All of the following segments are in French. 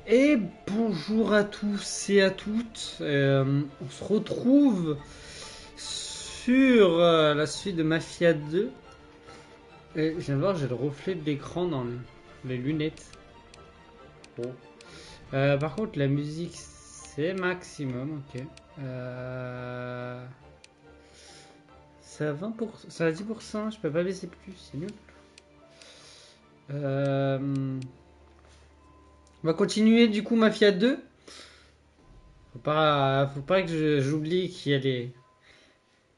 Et bonjour à tous et à toutes. On se retrouve sur la suite de Mafia 2. Et je viens de voir, j'ai le reflet de l'écran dans les lunettes. Bon. Par contre, la musique, c'est maximum. Ok. C'est à 20%, c'est à 10%. Je peux pas baisser plus, c'est nul. On va continuer du coup Mafia 2. Faut pas que j'oublie qu'il y a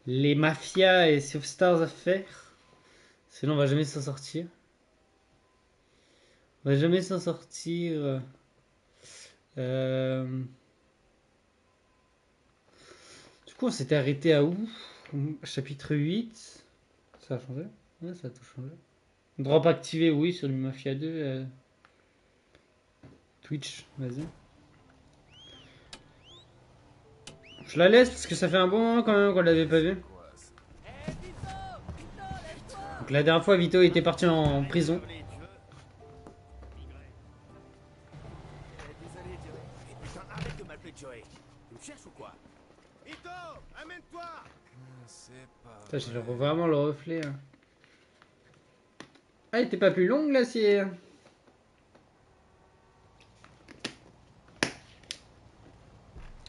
les mafias et Sea of Stars à faire. Sinon, on va jamais s'en sortir. On va jamais s'en sortir. Euh, Du coup, on s'était arrêté à où? Chapitre 8. Ça a changé? Ouais, ça a tout changé. Drop activé, oui, sur du Mafia 2. Twitch, vas-y. Je la laisse parce que ça fait un bon moment quand même qu'on l'avait pas vu. Donc la dernière fois, Vito était parti en prison. Putain, arrête de m'appeler Joey. Tu me cherches ou quoi? Ito, amène-toi. C'est pas Putain, j'ai vraiment le reflet. Hein. Ah, elle était pas plus longue là, si.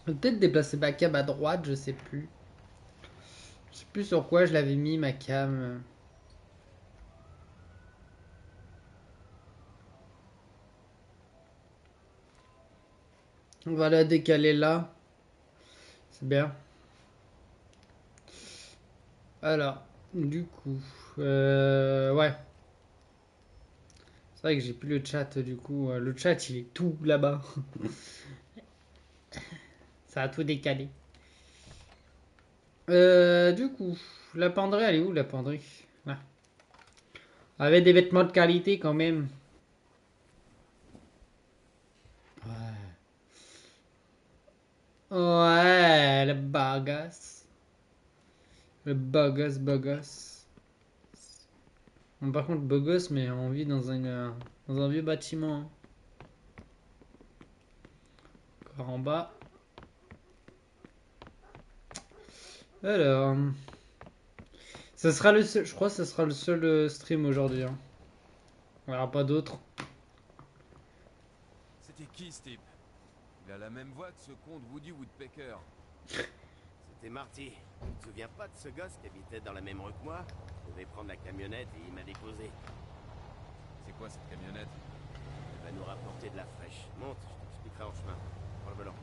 Peut-être déplacer ma cam à droite, je sais plus. Je sais plus sur quoi je l'avais mis ma cam. On va la décaler là. C'est bien. Alors, du coup, ouais. C'est vrai que j'ai plus le chat du coup. Le chat il est tout là-bas. Ça a tout décalé. Du coup, la penderie, elle est où la penderie? Là. Avec des vêtements de qualité quand même. Ouais. Ouais, le bagasse. Le bagasse. Bon, par contre, beau gosse, mais on vit dans un vieux bâtiment. Hein. Encore en bas. Alors, ça sera le seul, je crois que ça sera le seul stream aujourd'hui. Hein. On verra pas d'autres. C'était qui ce type? Il a la même voix que ce con de Woody Woodpecker. C'était Marty. Tu te souviens pas de ce gosse qui habitait dans la même rue que moi? Je devais prendre la camionnette et il m'a déposé. C'est quoi cette camionnette? Elle va nous rapporter de la fraîche. Monte, je t'expliquerai en chemin. Prends le volant.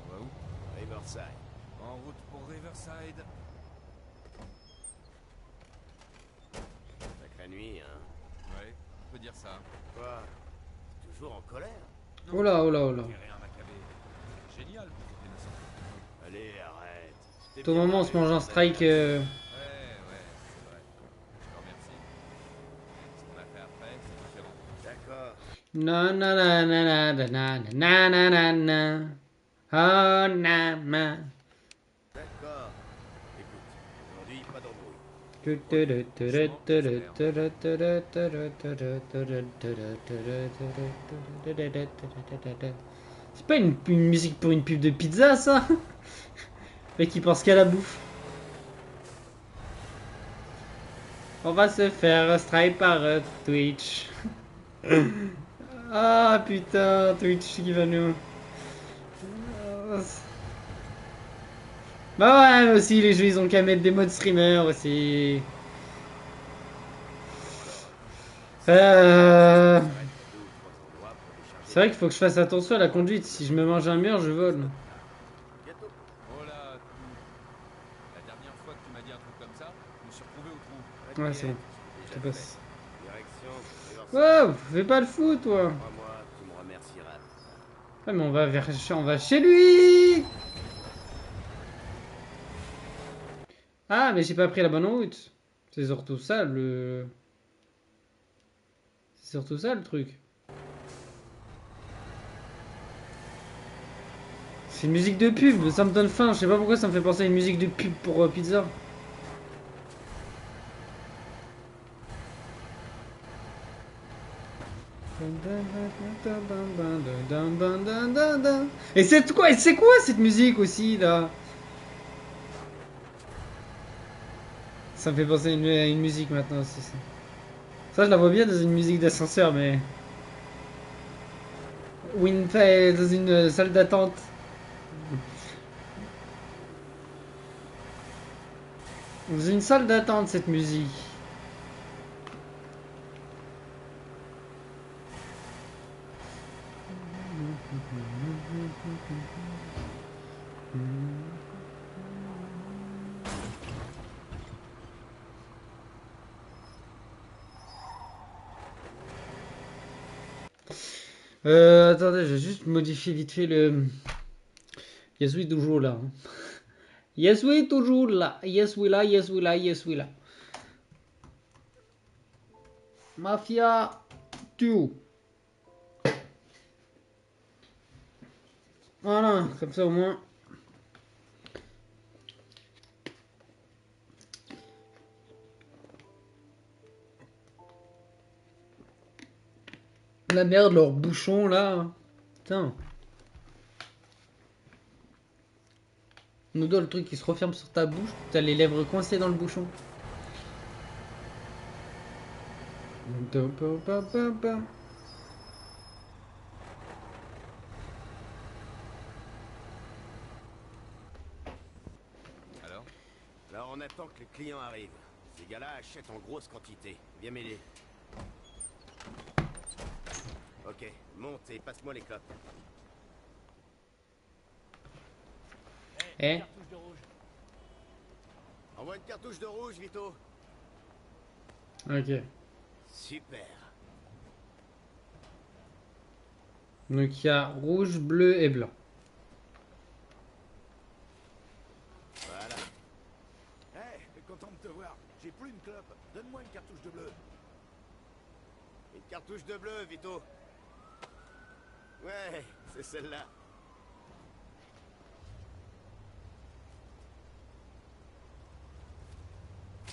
On va où? Riverside. En route pour Riverside. Sacrée nuit, hein? Ouais, on peut dire ça. Quoi? T'es toujours en colère? Oh là, oh là, oh là. Génial pour côté innocent. Allez, arrête. Au moment où on se mange un strike. Ouais, ouais, c'est vrai. Je te remercie. Ce qu'on a fait après, c'est différent. D'accord. Na na na na na na na na na na. Oh na na. D'accord. Écoute, aujourd'hui, pas d'embrouille. C'est pas une musique pour une pub de pizza, ça? Le mec, il pense qu'à la bouffe. On va se faire strike par Twitch. Ah putain, Twitch qui va nous. Bah ouais, aussi, les jeux, ils ont qu'à mettre des modes streamer aussi. Euh... C'est vrai qu'il faut que je fasse attention à la conduite. Si je me mange un mur, je vole. Bientôt. Oh là, la dernière fois que tu m'as dit un truc comme ça, je me suis retrouvé au trou. Ouais, c'est bon. Je te passe. Direction Riverside. Wow, fais pas le fou, toi. Crois-moi, tu me remercieras. Ouais, mais on va chez lui. Ah, mais j'ai pas pris la bonne route. C'est surtout ça le. C'est surtout ça le truc. C'est une musique de pub, ça me donne faim. Je sais pas pourquoi ça me fait penser à une musique de pub pour pizza. Et c'est quoi cette musique aussi là? Ça me fait penser à une musique maintenant aussi. Ça, je la vois bien dans une musique d'ascenseur, mais. Ou dans une salle d'attente. Dans une salle d'attente, cette musique. Attendez, je vais juste modifier vite fait le. Yes, oui, toujours là. Yes, oui, toujours là. Yes, oui, là, yes, oui, là, yes, oui, là. Mafia 2. Voilà, comme ça au moins. La merde, leur bouchon là. Putain. Nous donne le truc qui se referme sur ta bouche, t'as les lèvres coincées dans le bouchon. Alors? Là, on attend que le client arrive. Ces gars-là achètent en grosse quantité. Viens m'aider. Ok, monte et passe-moi les clopes. Eh? Envoie une cartouche de rouge, Vito. Ok. Super. Donc il y a rouge, bleu et blanc. Voilà. Hey, content de te voir. J'ai plus une clope. Donne-moi une cartouche de bleu. Une cartouche de bleu, Vito. Ouais, c'est celle-là.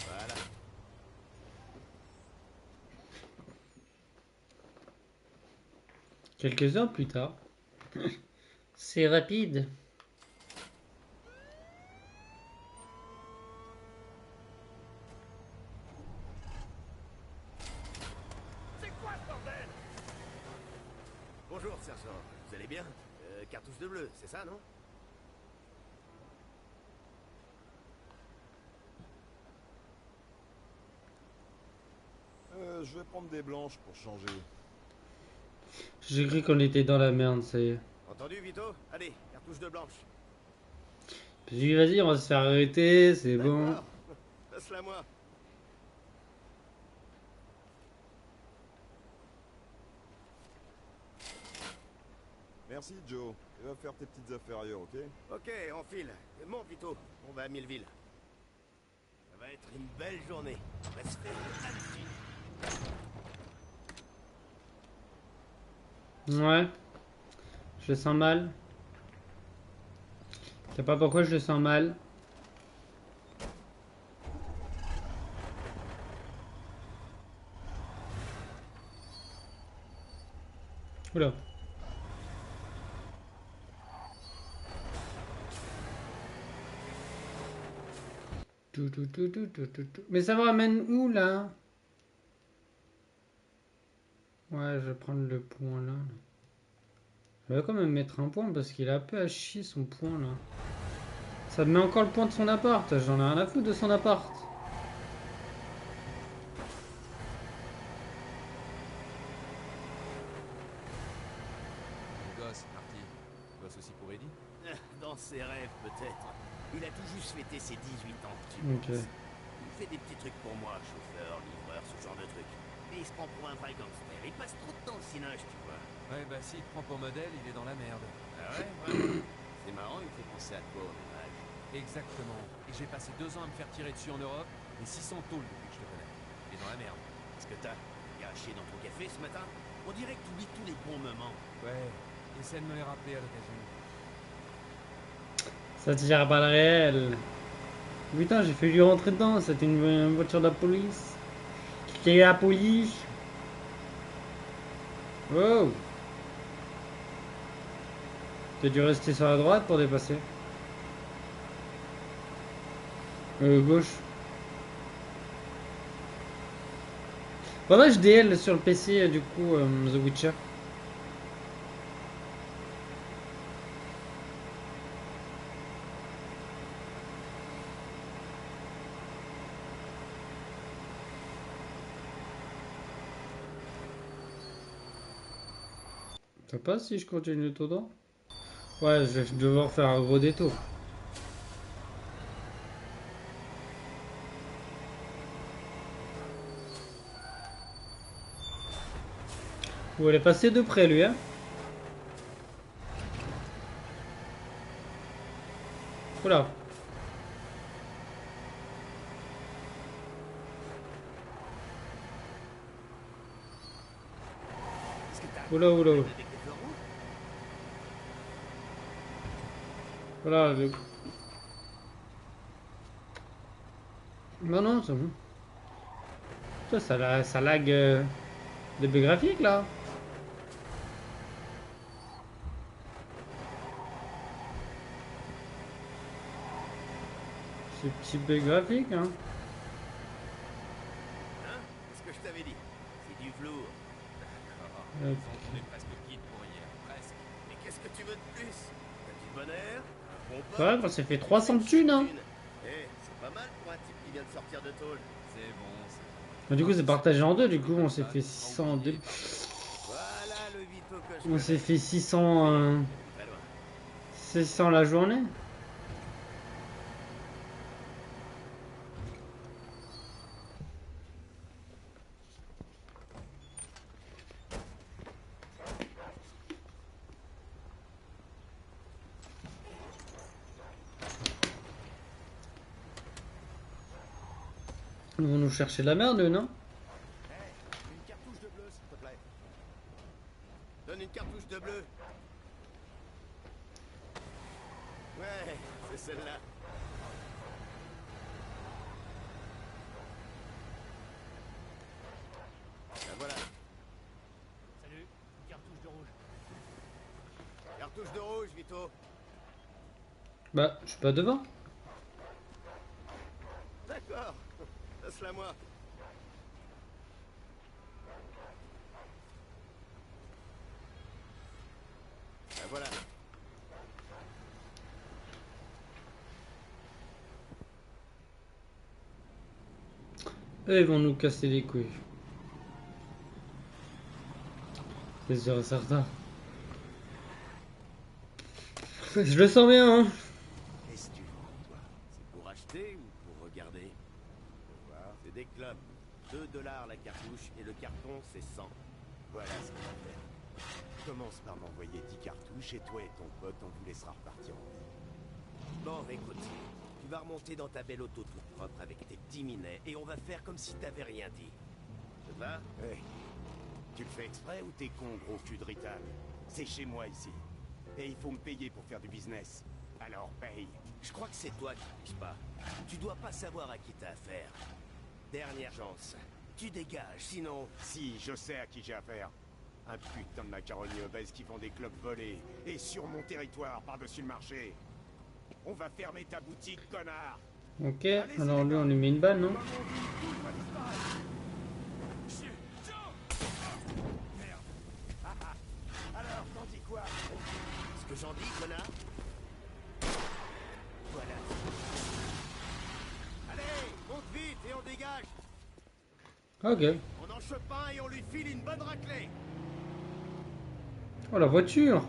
Voilà. Quelques heures plus tard. C'est rapide. C'est quoi ce bordel? Bonjour, sergent. Vous allez bien? Cartouche de bleu, c'est ça, non? Je vais prendre des blanches pour changer. J'ai cru qu'on était dans la merde, ça y est. Entendu, Vito? Allez, cartouche de blanche. J'ai dit, vas-y, on va se faire arrêter, c'est bon. D'accord. Passe-la moi. Merci Joe. Et va faire tes petites affaires ailleurs, ok? Ok, on file. Monte, Vito. On va à Millville. Ça va être une belle journée. Respect là-dessus. Ouais. Je le sens mal. Je sais pas pourquoi je le sens mal. Oula. Mais ça me ramène où là? Ouais, je vais prendre le point là. Je vais quand même mettre un point parce qu'il a un peu à chier son point là. Ça me met encore le point de son appart. J'en ai rien à foutre de son appart. Mon gosse, Marty. Gosse aussi pour Eddie. Dans ses rêves, peut-être. Il a tout juste fêté ses 18 ans, tu Ok. penses. Il fait des petits trucs pour moi, chauffeur, livreur, ce genre de trucs. Et il se prend pour un vrai gangster. Il passe trop de temps au cinage, tu vois. Ouais, bah s'il te prend pour modèle, il est dans la merde. Ah ouais, vraiment. C'est marrant, il me fait penser à toi au ménage. Exactement. Et j'ai passé 2 ans à me faire tirer dessus en Europe, et 600 tôles depuis que je le connais. Il est dans la merde. Qu'est-ce que t'as gâché dans ton café ce matin? On dirait que tu oublies tous les bons moments. Ouais, essaie de me les rappeler à l'occasion. Ça tire pas le réel. Putain, j'ai fait lui rentrer dedans. C'était une voiture de la police. Qui est la police? Wow. T'as dû rester sur la droite pour dépasser. Gauche. Faudrait que je DL sur le PC du coup The Witcher. Ça passe si je continue tout droit? Ouais, je vais devoir faire un gros détour. Vous allez passer de près lui, hein? Oula. Oula, oula, oula. Voilà. Non, non, c'est bon. Putain, ça lag de bugs graphiques là. C'est petit bug graphique, hein. Hein? C'est ce que je t'avais dit. C'est du velours. D'accord. Ils ont tourné presque quitte pour hier. Presque. Mais qu'est-ce que tu veux de plus? T'as du bonheur? Un bon pote? Ouais, bah, ça fait 300 de thunes, hein. Eh, c'est pas mal pour un type qui vient de sortir de tôle. C'est bon, c'est bon. Bah, du coup, c'est partagé en deux. Du coup, on s'est fait 600 en deux. Voilà le Vito que je On s'est connais. fait 600, Très loin. 600 la journée. Ils vont nous chercher de la merde, eux, non? Hey, une cartouche de bleu, s'il te plaît. Donne une cartouche de bleu. Ouais, c'est celle-là. Ben voilà. Salut, une cartouche de rouge. Cartouche de rouge, Vito. Bah, je suis pas devant. D'accord. Laisse-la moi. Ben voilà. Eux, ils vont nous casser les couilles. C'est sûr et certain. Je le sens bien, hein. Qu'est-ce que tu vends, toi? C'est pour acheter ou pour regarder? Faut voir. C'est des clubs. 2 $ la cartouche et le carton, c'est 100. Voilà ce qu'on va faire. Commence par m'envoyer 10 cartouches et toi et ton pote, on vous laissera repartir en vie. Bon, écoute, tu vas remonter dans ta belle auto toute propre avec tes 10 minets et on va faire comme si t'avais rien dit. Ça te va? Hey, tu le fais exprès ou t'es con, gros cul de rital? C'est chez moi ici. Et il faut me payer pour faire du business. Alors paye. Je crois que c'est toi qui touches pas. Tu dois pas savoir à qui t'as affaire. Dernière chance. Tu dégages, sinon... Si, je sais à qui j'ai affaire. Un putain de macaroni obèse qui vend des clubs volés. Et sur mon territoire, par-dessus le marché. On va fermer ta boutique, connard. Ok, alors lui, on lui met une balle, non? Alors, t'en dis quoi? Ce que j'en dis, connard? Voilà. Allez, monte vite et on dégage. Ok. On en chope un et on lui file une bonne raclée. Oh, la voiture.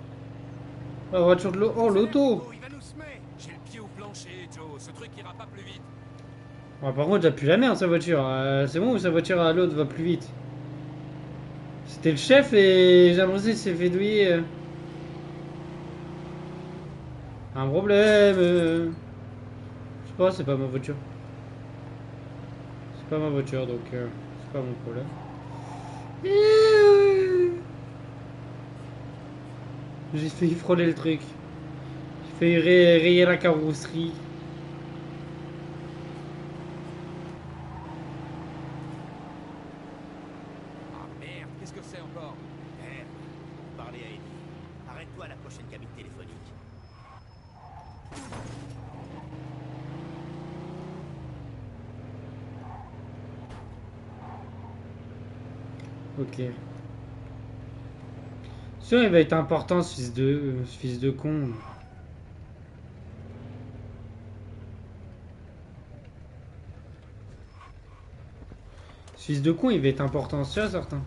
La voiture de l'auto. Oh, l'auto. Il va nous semer. J'ai le pied au plancher, Joe. Ce truc ira pas plus vite. Ah, par contre, il a plus la merde, sa voiture. C'est bon ou sa voiture à l'autre va plus vite? C'était le chef et j'ai l'impression qu'il s'est fait douiller. Un problème. Je sais pas, c'est pas ma voiture. C'est pas ma voiture, donc c'est pas mon problème. J'ai failli frôler le truc. J'ai failli rayer la carrosserie. Ah merde, qu'est-ce que c'est encore? Eh, Ok. Sûr, il va être important ce fils de con. Ce fils de con, il va être important, c'est sûr, certain.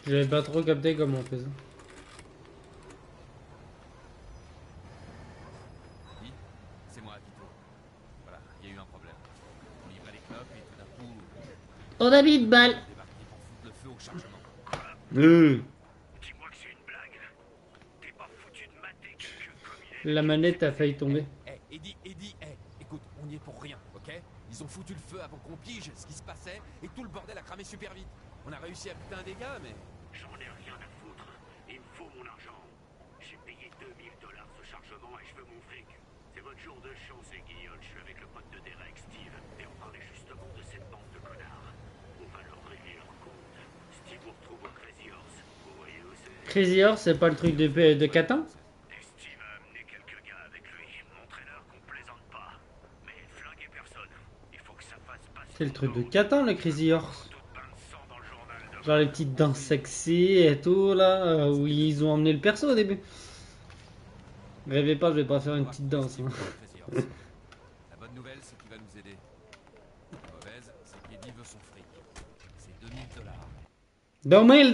J'avais pas trop capté comment on fait ça. Dis, c'est moi, Vito. Voilà, il y a eu un problème. On livrait les clopes et tout d'un coup, On a mis une balle. on débarquait pour foutre le feu au chargement. Dis-moi que c'est une blague. T'es pas foutu de mater quelqu'un comme il est. La manette a failli tomber. Eddie, écoute, on y est pour rien, ok? Ils ont foutu le feu avant qu'on pige ce qui se passait et tout le bordel a cramé super vite. On a réussi à buter un dégât, mais... J'en ai rien à foutre. Il me faut mon argent. J'ai payé $2000 ce chargement et je veux mon fric. C'est votre jour de chance, les guignols. Je suis avec le pote de Derek, Steve. Et on parlait justement de cette bande de connards. On va leur régler leur compte. Steve vous retrouve au Crazy Horse. Vous voyez où c'est? Crazy Horse, c'est pas le truc de Catin? Et Steve a amené quelques gars avec lui. Montrez-leur qu'on plaisante pas. Mais flinguez personne. Il faut que ça fasse passer. C'est le truc de Catin, le Crazy Horse. Tout bain de sang dans le journal de... Genre les petites danses sexy et tout là, où ils ont emmené le perso au début. Rêvez pas, je vais pas faire une petite danse. Hein. La bonne nouvelle, c'est qu'il va nous aider. La mauvaise, c'est qu'Eddie veut son fric. C'est $2000. 2000 $. Je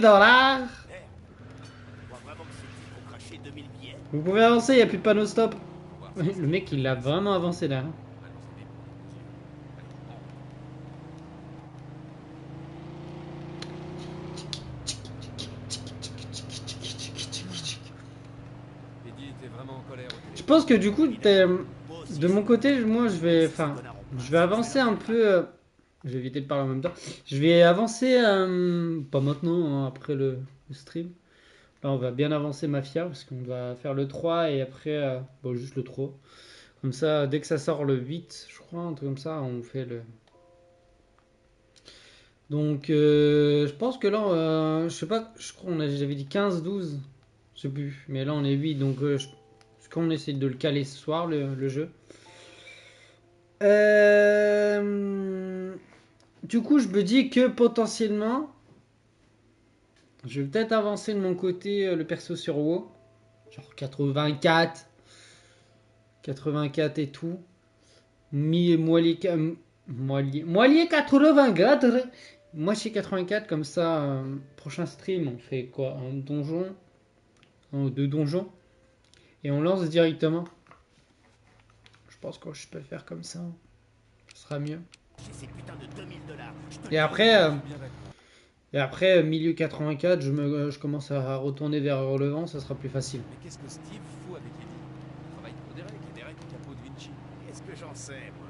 crois vraiment que ces types ont craché 2000 billets. Vous pouvez avancer, y a plus de panneau stop. Faut voir Ouais, si le mec il a vraiment avancé là. Hein. ça va nous aider pour les mesures. Allez, Eddie était vraiment en colère au Je téléphone. pense que du coup, Moi aussi, de mon côté, moi je vais, enfin, ces connards ont je vais avancer un peu. Je vais éviter de parler en même temps. Je vais avancer, pas maintenant, hein, après le stream. Là, on va bien avancer Mafia parce qu'on va faire le 3 et après, bon, juste le 3. Comme ça, dès que ça sort le 8, je crois, un truc comme ça, on fait le. Donc, je pense que là, je sais pas, je crois j'avais dit 15, 12, je sais plus, mais là on est 8, donc est-ce qu'on essaie de le caler ce soir, le jeu. Du coup, je me dis que potentiellement, je vais peut-être avancer de mon côté le perso sur WoW, genre 84 et tout. Moitié 84. Moitié 84, comme ça, prochain stream, on fait quoi? Un donjon? Un ou deux donjons? Et on lance directement. Je pense que je peux le faire comme ça. Ce sera mieux. J'ai ces putains de $2000. Je te Et après, Bien d'accord. milieu 84, je commence à retourner vers Relevant, ça sera plus facile. Mais qu'est-ce que Steve fout avec Eddie? Il travaille pour Derek et Derek est capot de Vinci. Qu'est-ce que j'en sais, moi?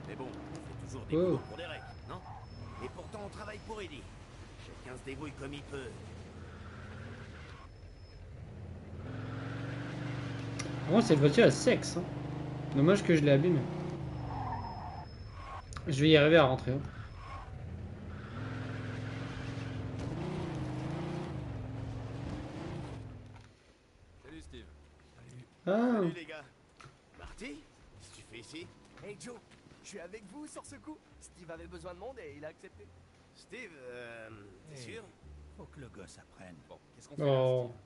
Mais bon, on fait toujours des Oh. boulots pour Derek, non? Et pourtant, on travaille pour Eddie. Chacun se débrouille comme il peut. Vraiment, cette voiture est sexe. Hein. Dommage que je l'ai abîmée. Je vais y arriver à rentrer. Hein. Salut Steve. Ah, Salut, les gars. Marty? Qu'est-ce que tu fais ici? Hey Joe, je suis avec vous sur ce coup. Steve avait besoin de monde et il a accepté. Steve, t'es sûr? Faut que le gosse apprenne. Bon, qu'est-ce qu'on fait là, oh. Steve?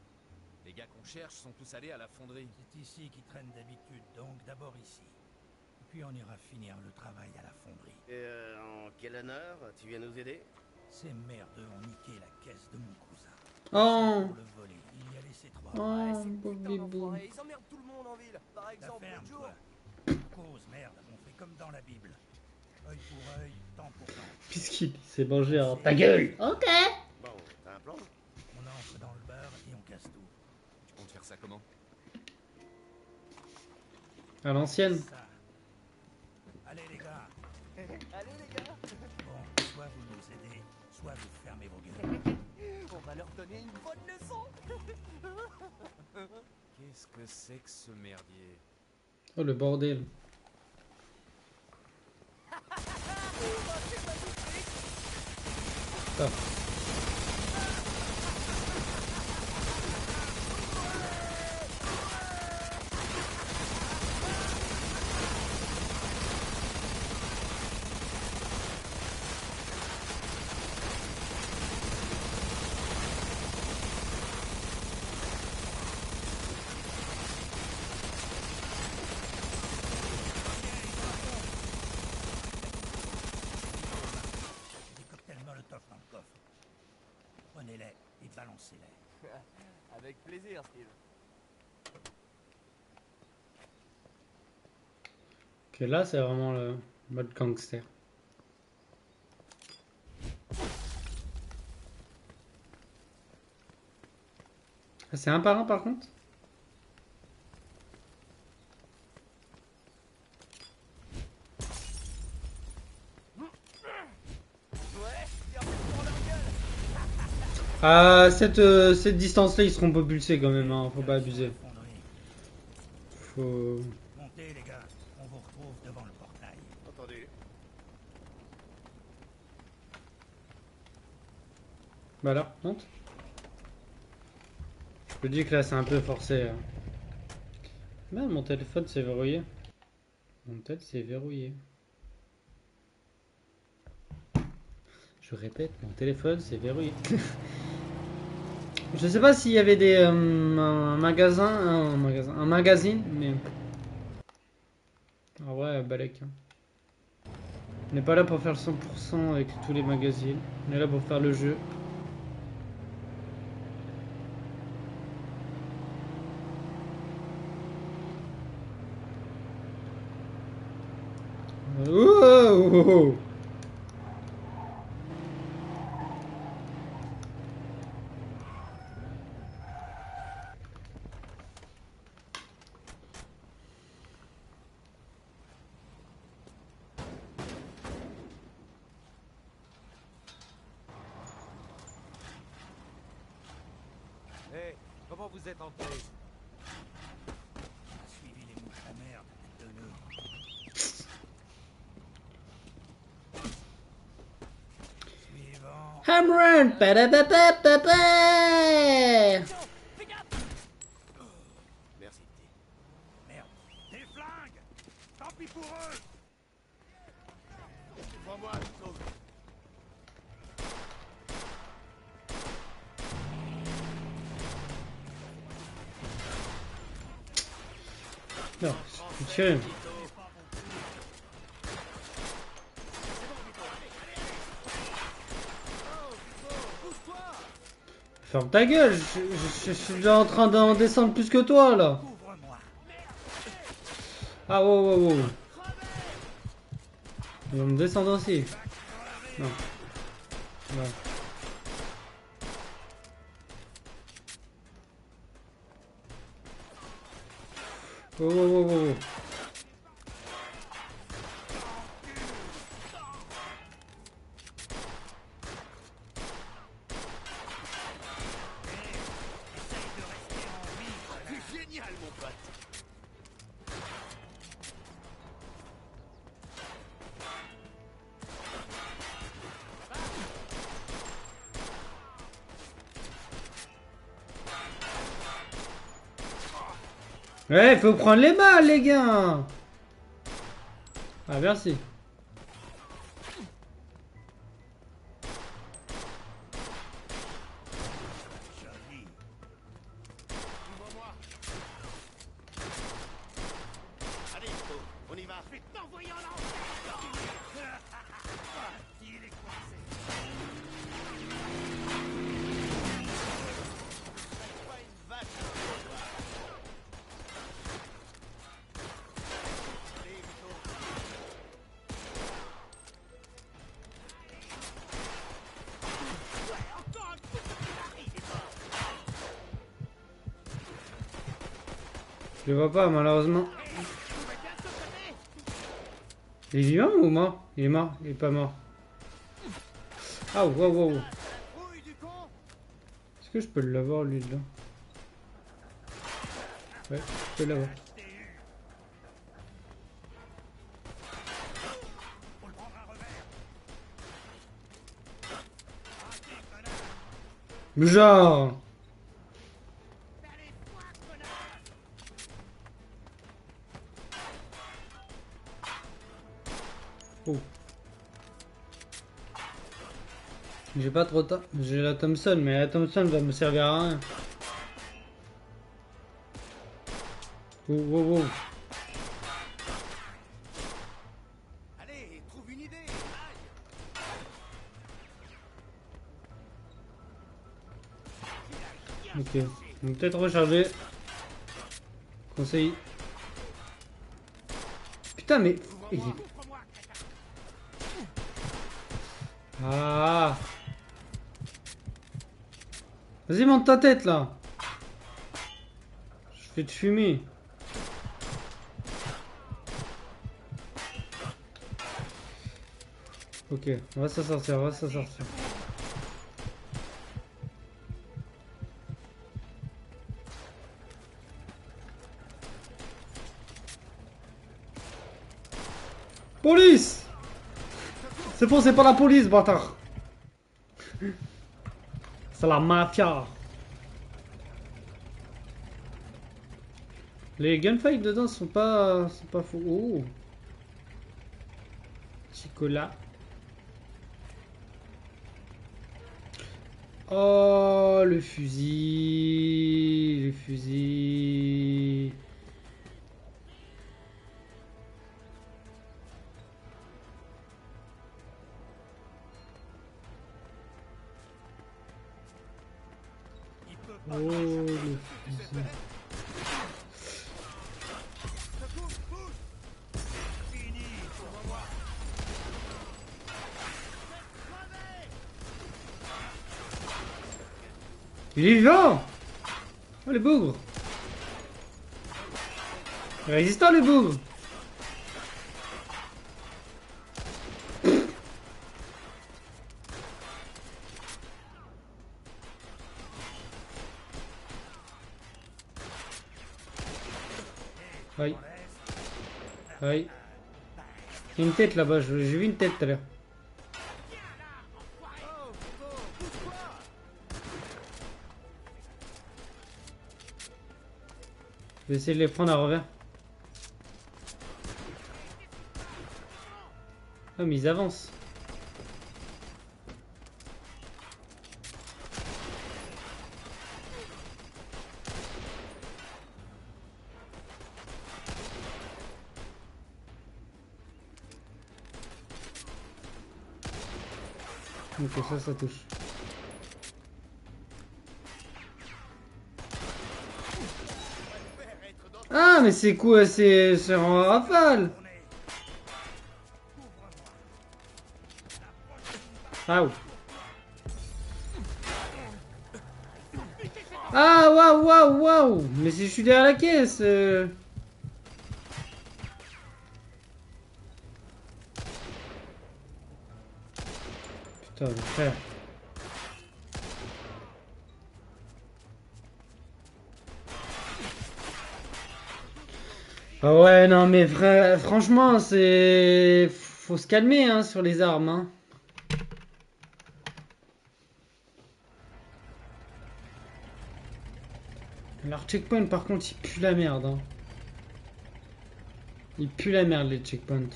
Les gars qu'on cherche sont tous allés à la fonderie. C'est ici qu'ils traînent d'habitude, donc d'abord ici. Et puis on ira finir le travail à la fonderie. Et en quel honneur? Tu viens nous aider? Ces merdeux ont niqué la caisse de mon cousin. Oh. Pour le voler, il y a laissé 3. Oh, ces pauvre putains bibou. d'enfoirés, ils emmerdent tout le monde en ville. Par Ta exemple, ferme, Joe. toi. Cause, merde, on fait comme dans la Bible. Œil pour œil, temps pour temps. Puisqu'il s'est mangé en ta gueule. Ok. Bon, t'as un plan? On entre dans le bar et on casse tout. Tu comptes faire ça comment? À l'ancienne. Ça. Allez les gars. Allez les gars, Bon, soit vous nous aidez, soit vous fermez vos gueules. on va leur donner une bonne leçon. Qu'est-ce que c'est que ce merdier? Oh le bordel. Ah. Dénoncez-les. Avec plaisir, Steve. Ok, là c'est vraiment le mode gangster. Ah, c'est un par un par contre? Ouais, bien fait pour leur gueule. À cette distance-là, ils seront propulsés quand même, hein. Faut pas abuser. Effondré. Faut... Montez, les gars. On vous retrouve devant le portail. Entendu. Bah là, monte. Je dis que là c'est un peu forcé. Hein. Merde, mon téléphone c'est verrouillé. Mon tel c'est verrouillé. Je répète, mon téléphone c'est verrouillé. Je sais pas s'il y avait des un magazine, mais en vrai, balèque. Hein. On n'est pas là pour faire le 100% avec tous les magazines. On est là pour faire le jeu. Wow! Hé, comment vous êtes entré? On a suivi les mouches à merde de nous. Suivant. Home run! Ba-da-ba-ba-ba-ba! Merci, petit. Merde. Des flingues. Tant pis pour eux. Prends-moi, Vito. Non, je suis tiré. Ferme ta gueule, je suis déjà en train d'en descendre plus que toi là. Couvre-moi. Ah wow wow wow. Ils vont me descendre aussi. Non. Non. Wow wow wow wow. C'est génial, mon pote. Ouais, faut prendre les balles les gars. Ah merci. Joli. Ouvre-moi. Allez, Vito, on y va. Je vais t'envoyer en enfer. Il est coincé. Pas une vache. Allez, Vito. Ouais, encore un coup de il est mort. Je le vois pas malheureusement. Il est vivant ou mort? Il est mort, il est pas mort. Ah wow wow wow. Rouille du con. Est-ce que je peux l'avoir lui là? Ouais, je peux l'avoir. Faut le prendre à revers. Raté, connard. Genre. Allez, toi, connard. Oh. J'ai pas trop de temps. J'ai la Thompson, mais la Thompson va me servir à rien. Oh, oh, oh. Allez, trouve une idée. Aïe. Ok, on va peut-être recharger. Conseil. Putain, mais. Ah. Vas-y, monte ta tête là. Je vais te fumer. Ok, on va s'en sortir, on va s'en sortir. Police! C'est bon, c'est pas la police, bâtard. C'est la mafia. Les gunfights dedans sont pas fous. Oh. Chicola. Oh, le fusil. Le fusil. Oh, le fusil. Il est vivant! Oh, les bougres! Résistant, les bougres! Aïe. Aïe. Il y a une tête là-bas, j'ai vu une tête tout à l'heure. Je vais essayer de les prendre à revers. Ah, mais ils avancent. Ok, ça touche. Ah, mais c'est quoi? C'est en rafale. Ah, ah, waouh, waouh, waouh. Mais si je suis derrière la caisse. Putain, le frère. Ah ouais, non, mais franchement, c'est... Faut se calmer, hein, sur les armes, hein. Leur checkpoint, par contre, il pue la merde, hein. Il pue la merde, les checkpoints.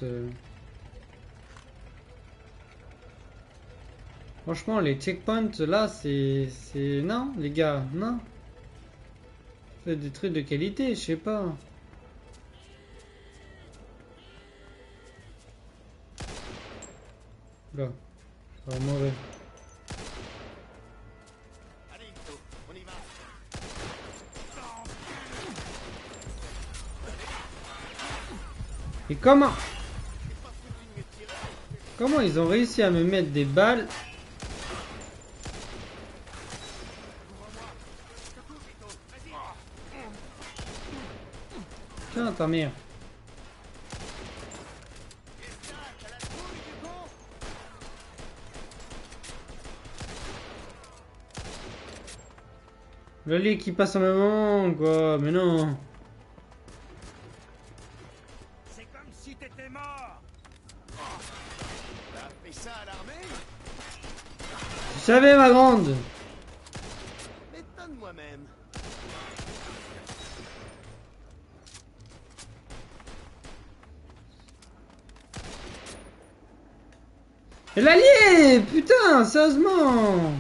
Franchement, les checkpoints, là, c'est... Non, les gars, non. Faites des trucs de qualité, je sais pas. Là, ça va mauvais. Allez, Ito, on y va. Et comment... Comment ils ont réussi à me mettre des balles? Tiens, ta mère. Le lit qui passe en même moment, quoi. Mais non. C'est comme si t'étais mort. T'as fait ça à l'armée? Tu savais, ma grande. M'étonne moi-même. Et l'allié! Putain, sérieusement!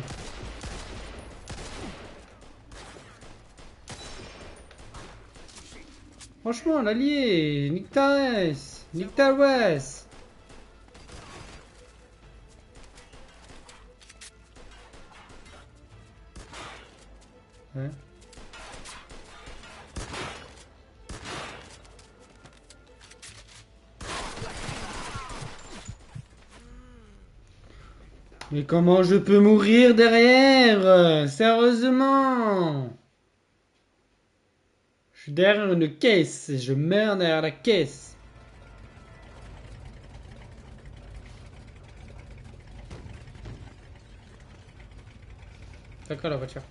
Franchement, l'allié! Nique ta race! Nique ta race! Ouais. Mais comment je peux mourir derrière? Sérieusement? Je suis derrière une caisse et je meurs derrière la caisse. D'accord la voiture.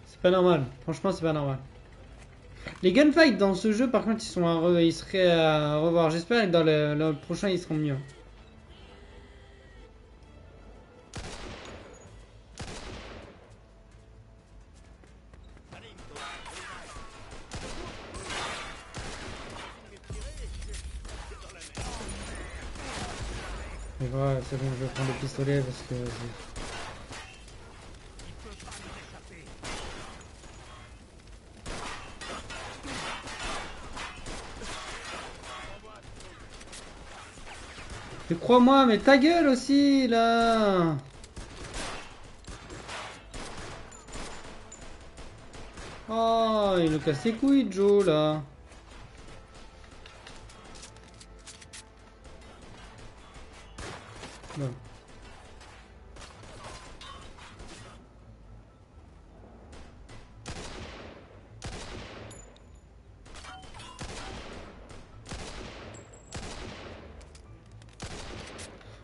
C'est pas normal. Franchement, c'est pas normal. Les gunfights dans ce jeu, par contre, ils seraient à revoir. J'espère que dans le prochain, ils seront mieux. Mais voilà, c'est bon, je vais prendre le pistolet parce que... Mais crois-moi, mais ta gueule aussi, là! Oh, il nous casse les couilles, Joe, là. Bon.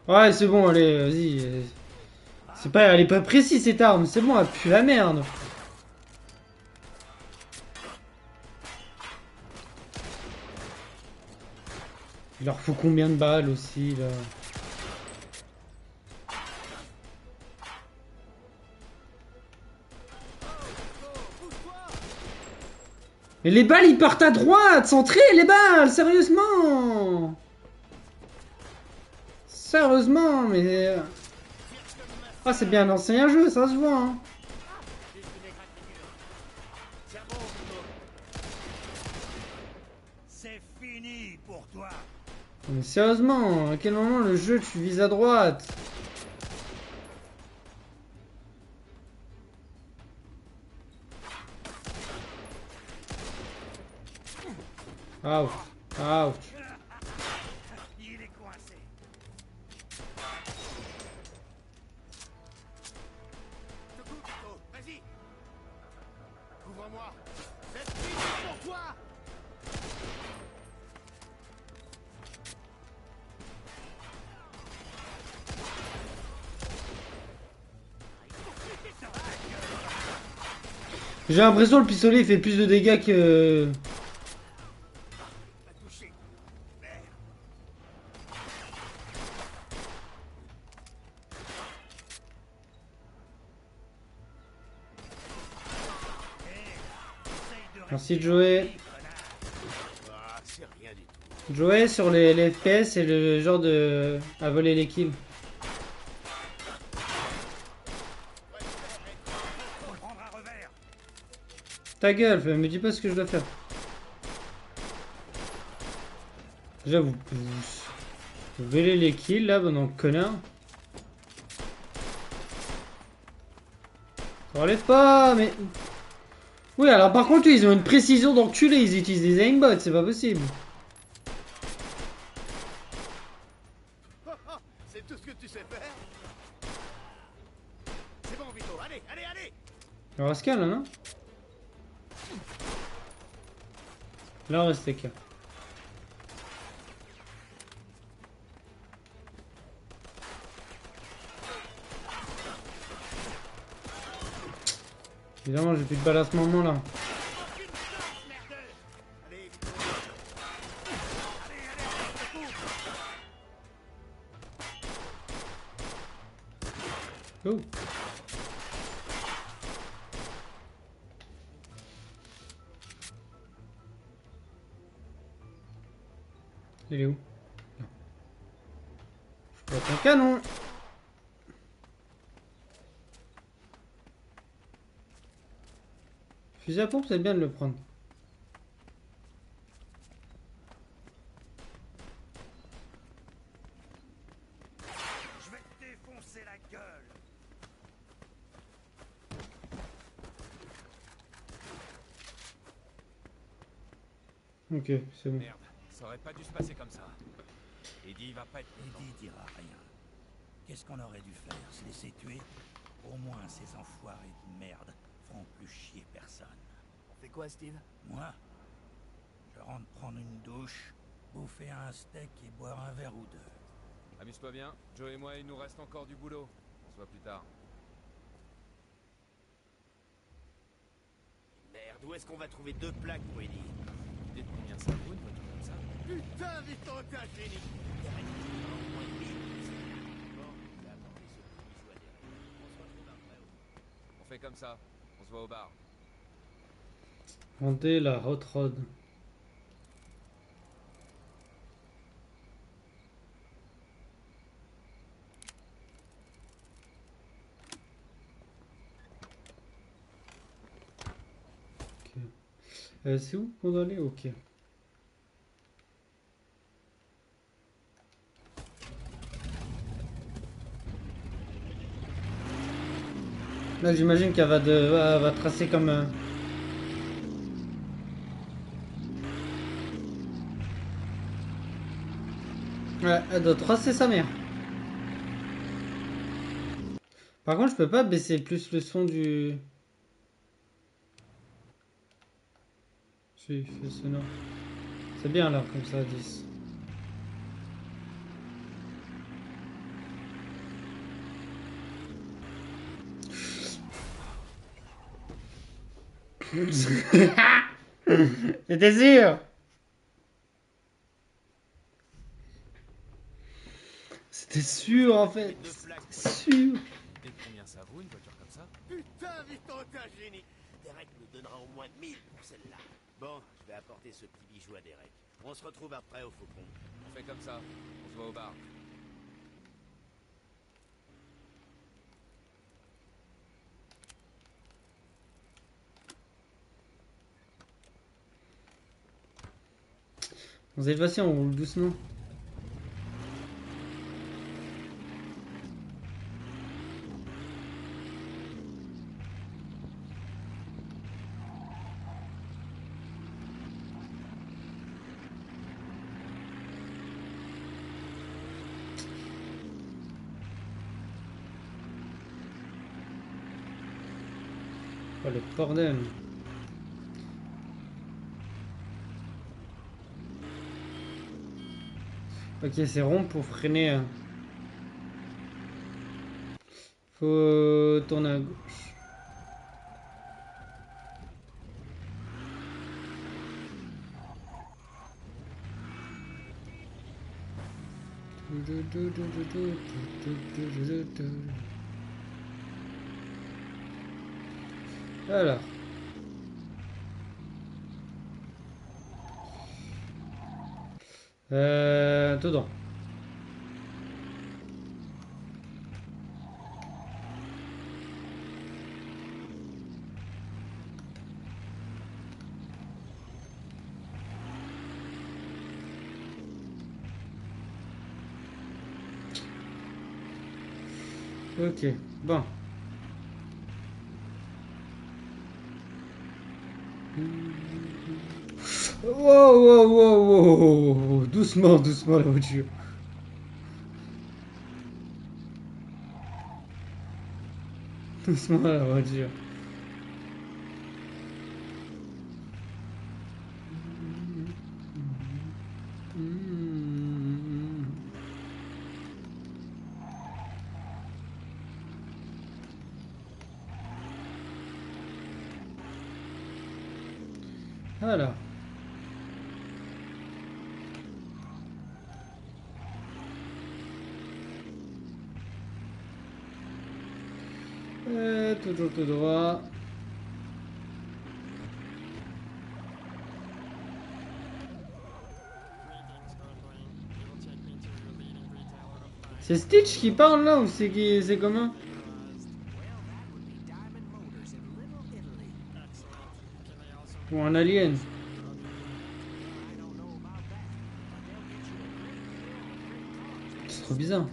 Ouais, c'est bon, allez, vas-y. C'est pas, elle est pas précise cette arme, c'est bon, elle pue la merde. Il leur faut combien de balles aussi, là? Mais les balles, ils partent à droite, centrées, les balles, sérieusement! Sérieusement, mais... Ah, c'est bien lancé un jeu, ça se voit, hein. C'est fini pour toi. Mais sérieusement, à quel moment le jeu, tu vises à droite? Ouch, ouch. Il est coincé. Secoue, Vito, vas-y. Couvre-moi. C'est fini pour toi. J'ai l'impression que le pistolet il fait plus de dégâts que... Pas touché. Merde. Merci Joey. Ah, c'est rien du tout. Joey sur les FPS c'est le genre de... à voler les kills. Faut prendre un revers. Ta gueule, me dis pas ce que je dois faire. Déjà vous volez les kills là, bon connard. Ça relève pas, mais... Oui, alors par contre, ils ont une précision d'enculé, ils utilisent des aimbots, c'est pas possible. C'est tout ce que tu sais faire. C'est bon, Vito. Allez, allez, allez. On reste calme là, non? Là, on reste calme. Évidemment, j'ai plus de balles à ce moment là. Allez, Vito. Oh. Il est où? Là. Je vois ton canon. Fusil à pompe, c'est bien de le prendre. Je vais te défoncer la gueule. Ok, c'est bon. Merde, ça aurait pas dû se passer comme ça. Eddie va pas être... Eddie dira rien. Qu'est-ce qu'on aurait dû faire? Se laisser tuer? Au moins ces enfoirés de merde feront plus chier personne. On fait quoi, Steve? Moi, je rentre prendre une douche, bouffer un steak et boire un verre ou deux. Amuse-toi bien, Joe et moi, il nous reste encore du boulot. On se voit plus tard. Merde, où est-ce qu'on va trouver 2 plaques pour Eddie? Idée de combien ça vaut, une voiture comme ça? Putain, Victor, t'es un génie! Derek, au moins 1000. Bon, je vais apporter ce petit bijou à Derek. On se retrouve après au... On fait comme ça, on se voit au bar. Rendez la hot rod. Ok. C'est où qu'on doit aller? Ok. Là, j'imagine qu'elle va tracer comme... Ouais, elle doit tracer sa mère. Par contre, je peux pas baisser plus le son du... Si, il fait sonore. C'est bien là, comme ça, 10. J'étais sûr! C'était sûr en fait! Sûr! Et combien ça vaut, une voiture comme ça? Putain, Victor, t'es un génie! Derek nous donnera au moins 1000 pour celle-là. Bon, je vais apporter ce petit bijou à Derek. On se retrouve après au Faucon. On fait comme ça, on se voit au bar. Bon, cette fois-ci, on roule doucement. Oh le bordel! Ok, c'est rond pour freiner. Faut tourner à gauche. Alors. Dedans. Ok, bon. Wow, wow, wow, wow. Doucement, doucement la voiture. Doucement la voiture. Alors. Toujours tout droit. C'est Stitch qui parle là ou c'est comment? Ou un alien? C'est trop bizarre.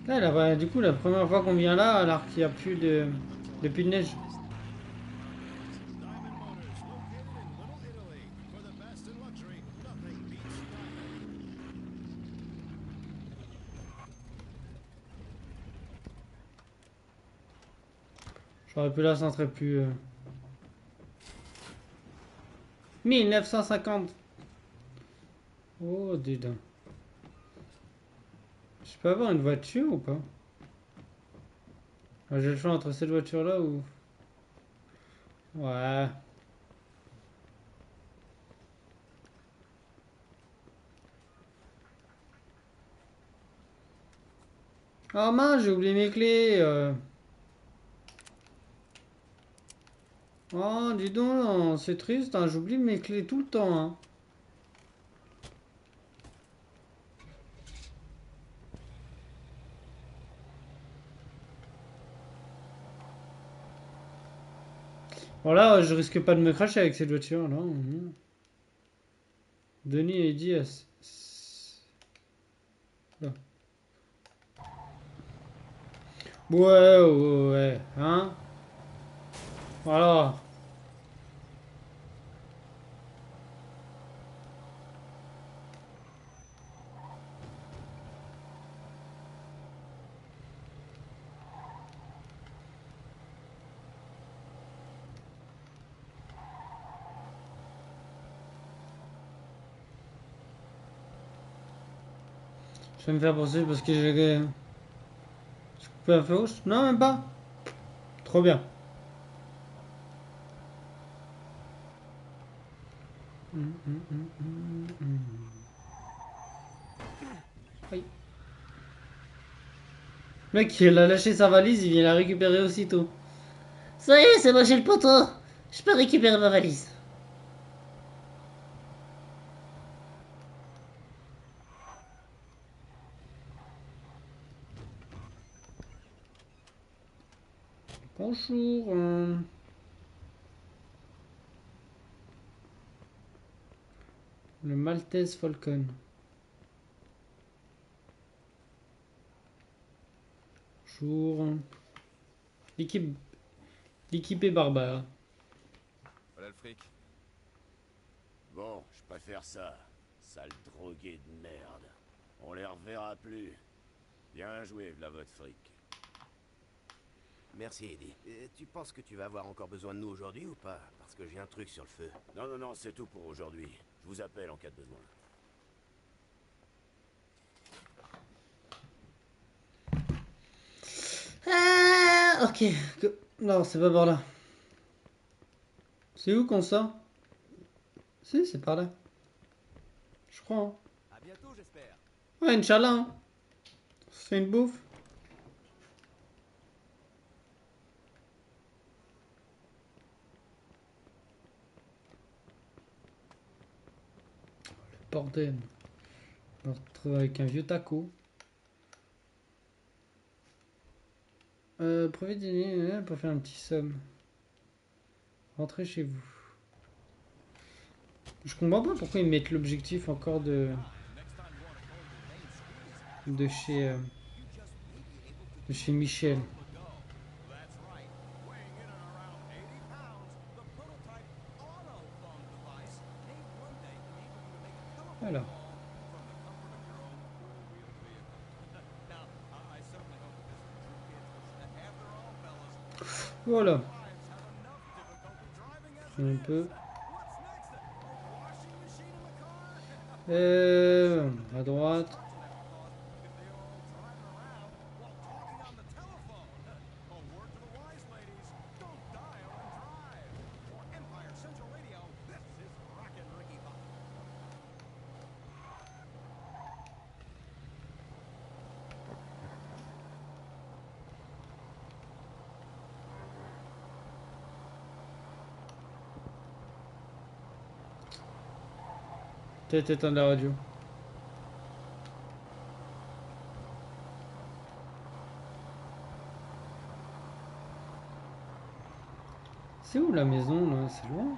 Là, du coup, la première fois qu'on vient là, alors qu'il n'y a plus de neige. J'aurais pu la centrer plus. 1950. Oh, dis donc. Je peux avoir une voiture ou pas? J'ai le choix entre cette voiture-là ou... Ouais. Oh mince, j'ai oublié mes clés. Oh, dis donc, c'est triste, hein, j'oublie mes clés tout le temps. Hein. Voilà, je risque pas de me cracher avec cette voiture là. Denis et Eddie. Là. Ouais, hein. Voilà. Je vais me faire poursuivre parce que j'ai coupé un feu rouge. Non, même pas. Trop bien. Oui. Le mec, il a lâché sa valise, il vient la récupérer aussitôt. Ça y est, c'est moi, j'ai le poteau. Je peux récupérer ma valise. Bonjour. Le Maltese Falcon. Bonjour. L'équipe est barbare. Voilà le fric. Bon, je préfère ça. Sale drogué de merde. On les reverra plus. Bien joué, v'là votre fric. Merci, Eddie. Et tu penses que tu vas avoir encore besoin de nous aujourd'hui ou pas? Parce que j'ai un truc sur le feu. Non, c'est tout pour aujourd'hui. Je vous appelle en cas de besoin. Ah, ok. Non, c'est pas par là. C'est où qu'on sort? Si, c'est par là. Je crois. Hein. À bientôt, j'espère. Ouais, Inch'Allah. Hein. C'est une bouffe. Bordel. On va se retrouver avec un vieux taco. Profitez dîner pour faire un petit somme. Rentrez chez vous. Je comprends pas pourquoi ils mettent l'objectif encore de chez Michel. Voilà. Voilà. Un peu. À droite. Peut-être éteindre la radio. C'est où la maison là? C'est loin?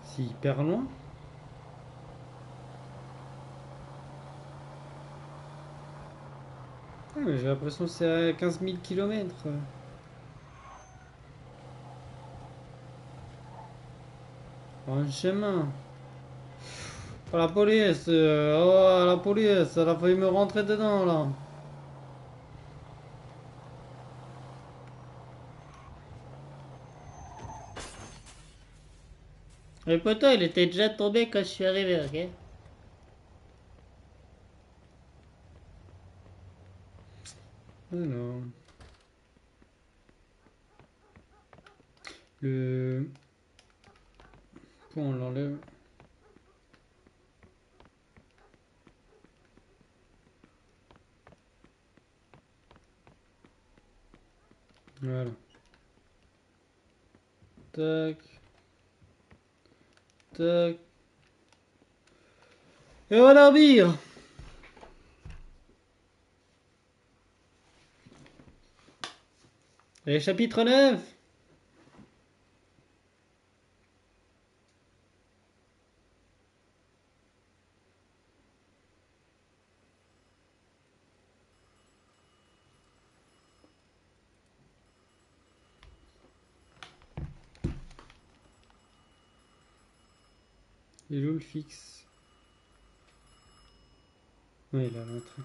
C'est hyper loin. Ah, mais j'ai l'impression que c'est à 15 000 km. Un chemin. Oh, la police, oh la police, elle a failli me rentrer dedans là. Le poteau, il était déjà tombé quand je suis arrivé, ok? Alors. Le. Pourquoi on l'enlève? Voilà. Tac. Tac. Et on va dormir! Et chapitre 9. Il est où le fixe? Oui, il est à l'entrée.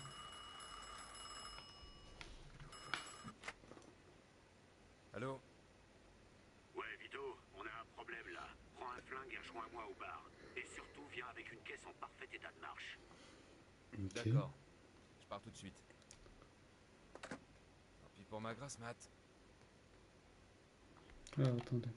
Allô? Ouais, Vito, on a un problème là. Prends un flingue et rejoins-moi au bar. Et surtout, viens avec une caisse en parfait état de marche. Ok. D'accord. Je pars tout de suite. Tant pis pour ma grâce, Matt. Ah, attendez.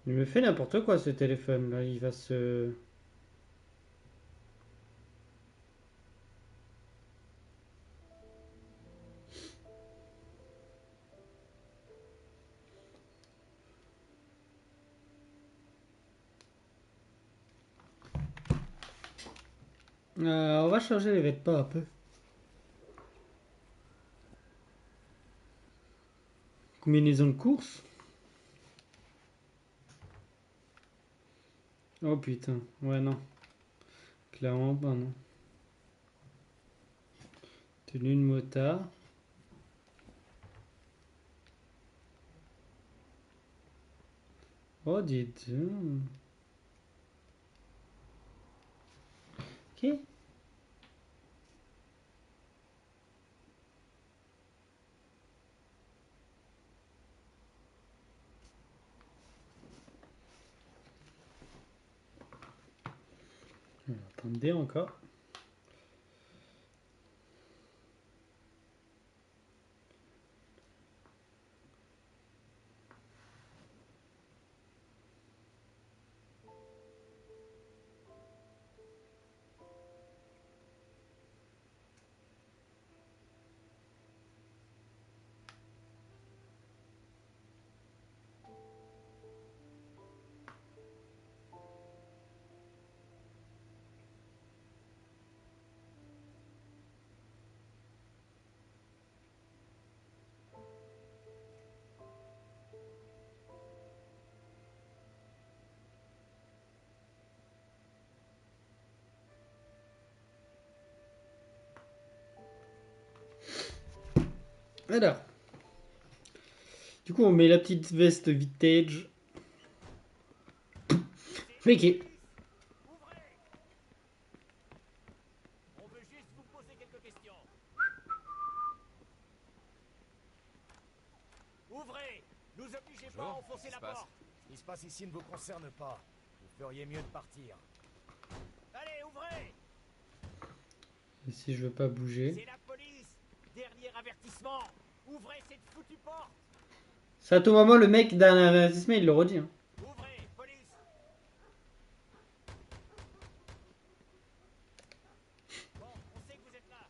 Il me fait n'importe quoi ce téléphone là. Il va se. On va changer les vêtements un peu. Combinaison de course. Oh putain. Ouais, non. Clairement pas, non. Tenue de motard. Oh, dis donc. Ok. Attendez encore. Alors. Du coup, on met la petite veste vintage. Ok. Ouvrez! On veut juste vous poser quelques questions. Ouvrez! Nous obligez pas à Bonjour, enfoncer qu'est-ce la qui se passe? porte. Ce qui se passe ici ne vous concerne pas. Vous feriez mieux de partir. Allez, ouvrez! Et si je veux pas bouger. C'est la police! Dernier avertissement! Ouvrez cette foutue porte! Ça, à tout moment, le mec d'un avertissement, il le redit. Hein. Ouvrez, police! Bon, on sait que vous êtes là.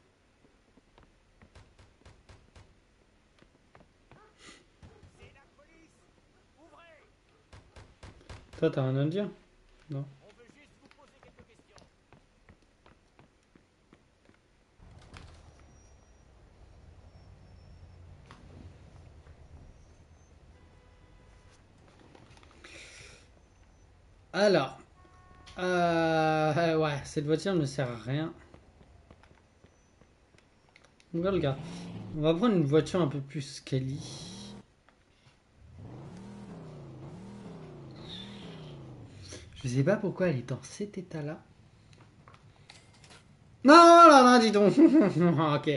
Toi, t'as rien à dire? Non. On veut juste vous poser quelques questions. Alors, ouais, cette voiture ne sert à rien. Regarde, gars. On va prendre une voiture un peu plus quali. Je sais pas pourquoi elle est dans cet état-là. Non, là, là, dis donc. Ok.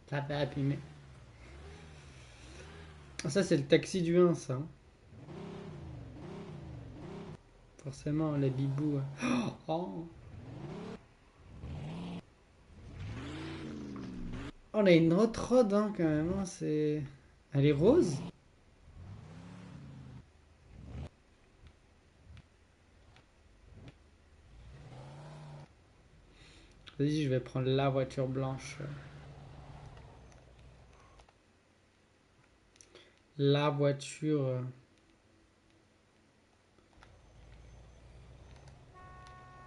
Ça fait abîmer. Ça, c'est le taxi du 1, ça. Forcément, la bibou. Oh. On a une hot rod, hein, quand même. Hein, c'est... Elle est rose? Vas-y, je vais prendre la voiture blanche. La voiture.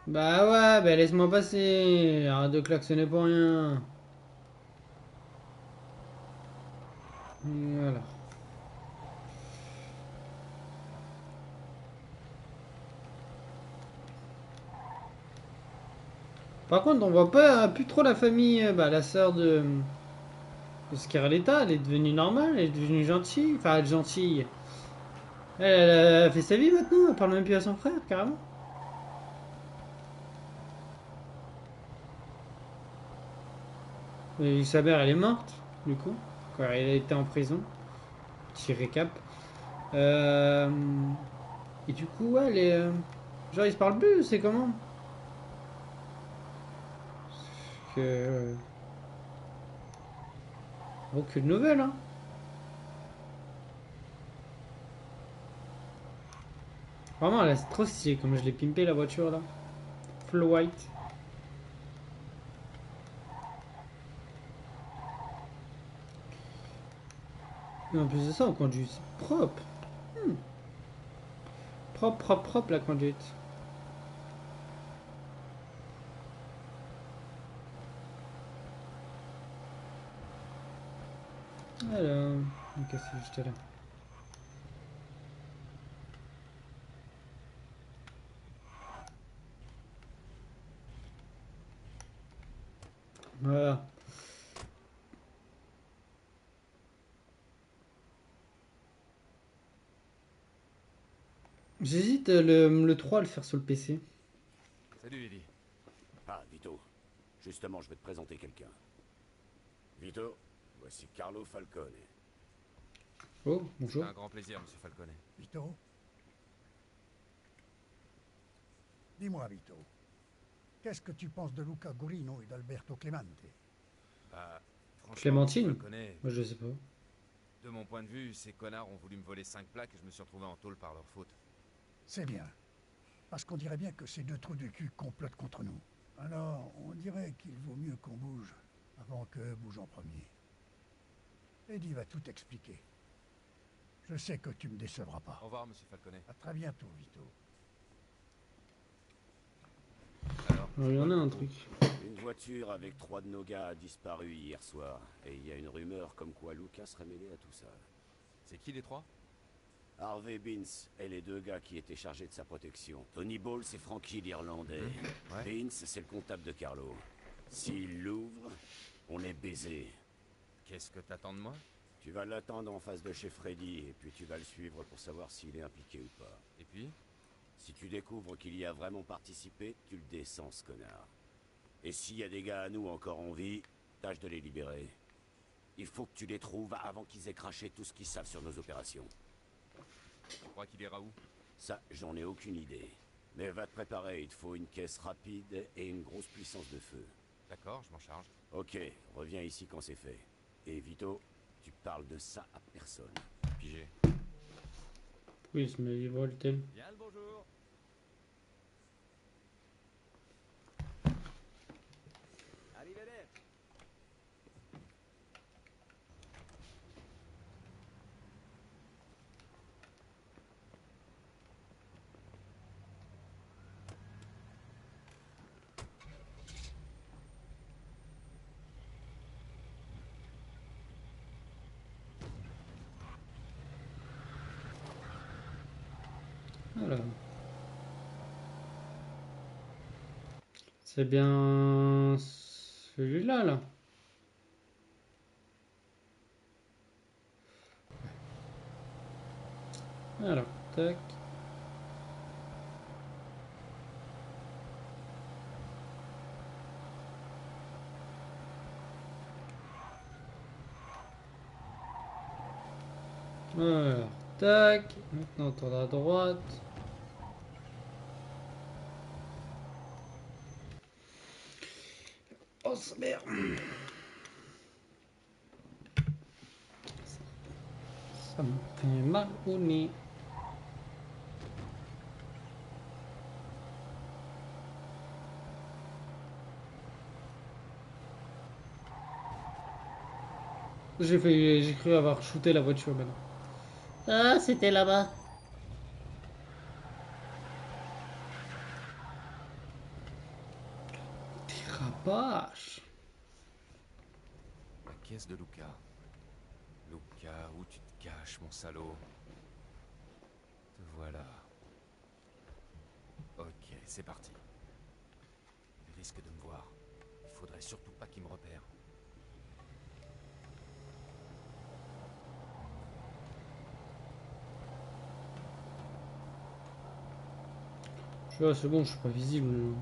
Bah ouais, bah laisse-moi passer. Arrête de klaxonner pour rien. Voilà. Par contre, on voit pas plus trop la famille. Bah, la sœur de Scarletta, elle est devenue normale, elle est devenue gentille. Enfin, elle est gentille. Elle a fait sa vie maintenant, elle parle même plus à son frère, carrément. Et sa mère, elle est morte, du coup, quand elle a été en prison. Petit récap. Euh, Et du coup, ouais, genre, ils se parlent plus, c'est comment? Que... Aucune nouvelle, hein. Vraiment, là, c'est trop stylé, comme je l'ai pimpé la voiture, là. Full white. Et en plus de ça, on conduit propre. Hmm. Propre, propre, propre, la conduite. Alors... Qu'est-ce que j'étais là? Voilà. J'hésite le 3 à le faire sur le PC. Salut, Eddie. Ah, Vito. Justement, je vais te présenter quelqu'un. Vito, voici Carlo Falcone. Oh, C'est bonjour. un grand plaisir, monsieur Falcone. Vito? Dis-moi, Vito, qu'est-ce que tu penses de Luca Gurino et d'Alberto Clemente? Bah, franchement, Clémentine? monsieur Falcone, Moi, je sais pas. de mon point de vue, ces connards ont voulu me voler 5 plaques et je me suis retrouvé en tôle par leur faute. C'est bien, parce qu'on dirait bien que ces deux trous de cul complotent contre nous. Alors, on dirait qu'il vaut mieux qu'on bouge avant qu'eux bougent en premier. Eddie va tout expliquer. Je sais que tu me décevras pas. Au revoir, monsieur Falcone. À très bientôt, Vito. Alors, Il y en a un truc. Une voiture avec 3 de nos gars a disparu hier soir. Et il y a une rumeur comme quoi Luca serait mêlé à tout ça. c'est qui les 3? Harvey Binns et les 2 gars qui étaient chargés de sa protection. Tony Ball, c'est Frankie l'Irlandais. Ouais. Binns, c'est le comptable de Carlo. S'il l'ouvre, on est baisé. Qu'est-ce que t'attends de moi? Tu vas l'attendre en face de chez Freddy, et puis tu vas le suivre pour savoir s'il est impliqué ou pas. Et puis? Si tu découvres qu'il y a vraiment participé, tu le descends, ce connard. Et s'il y a des gars à nous encore en vie, tâche de les libérer. Il faut que tu les trouves avant qu'ils aient craché tout ce qu'ils savent sur nos opérations. Tu crois qu'il ira où? Ça, j'en ai aucune idée. Mais va te préparer, il te faut une caisse rapide et une grosse puissance de feu. D'accord, je m'en charge. Ok, reviens ici quand c'est fait. Et Vito, tu parles de ça à personne. Pigé. Oui, je me livre le thème. Bien le bonjour. Arrivederci. Voilà. C'est bien celui-là, là. Alors, tac. Alors, tac. Maintenant, on tourne à droite. Oh, ça merde. Ça me fait mal au nez. J'ai cru avoir shooté la voiture maintenant. Ah, c'était là-bas. Dérapage. La caisse de Luca. Luca, où tu te caches, mon salaud? Te voilà. Ok, c'est parti. Il risque de me voir. Il faudrait surtout pas qu'il me repère. Je vois, c'est bon, je suis pas visible.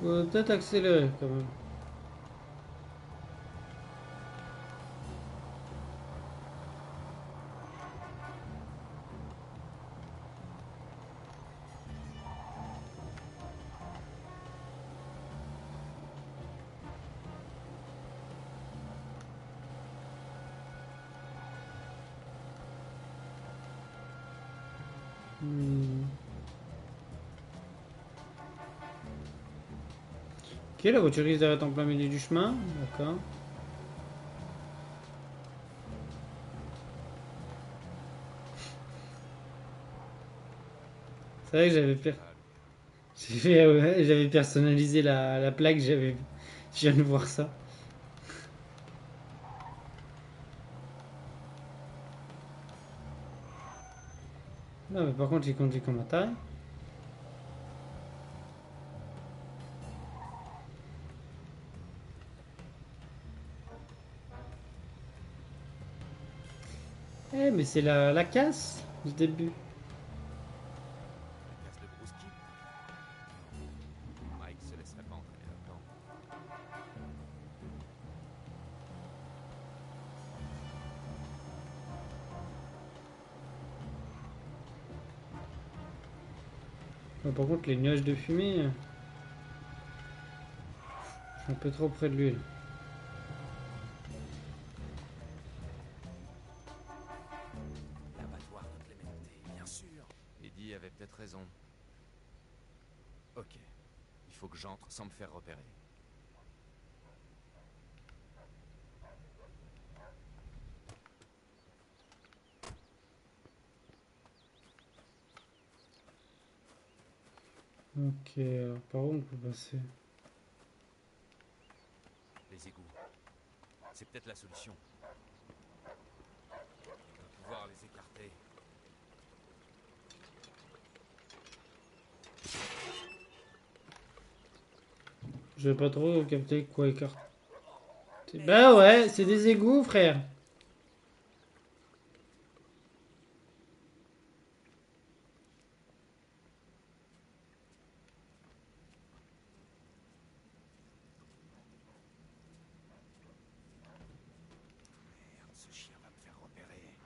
Peut-être accélérer quand même. Ok, la voiture risque d'arrêter en plein milieu du chemin. D'accord. C'est vrai que j'avais personnalisé la plaque, je viens de voir ça. Non, mais par contre, il conduit comme un taré. Eh, mais c'est la casse du début. La casse de Brouski. Mike se laisserait pas entraîner là-dedans. Par contre, les nuages de fumée, je suis un peu trop près de lui, là. L'abattoir de Clemente, bien sûr. Eddie avait peut-être raison. Ok. Il faut que j'entre sans me faire repérer. Ok, alors par où on peut passer? Les égouts. C'est peut-être la solution. On va pouvoir les écarter. J'ai pas trop capté quoi écarter. Bah ouais, c'est des égouts, frère. Merde, ce chien va me faire repérer.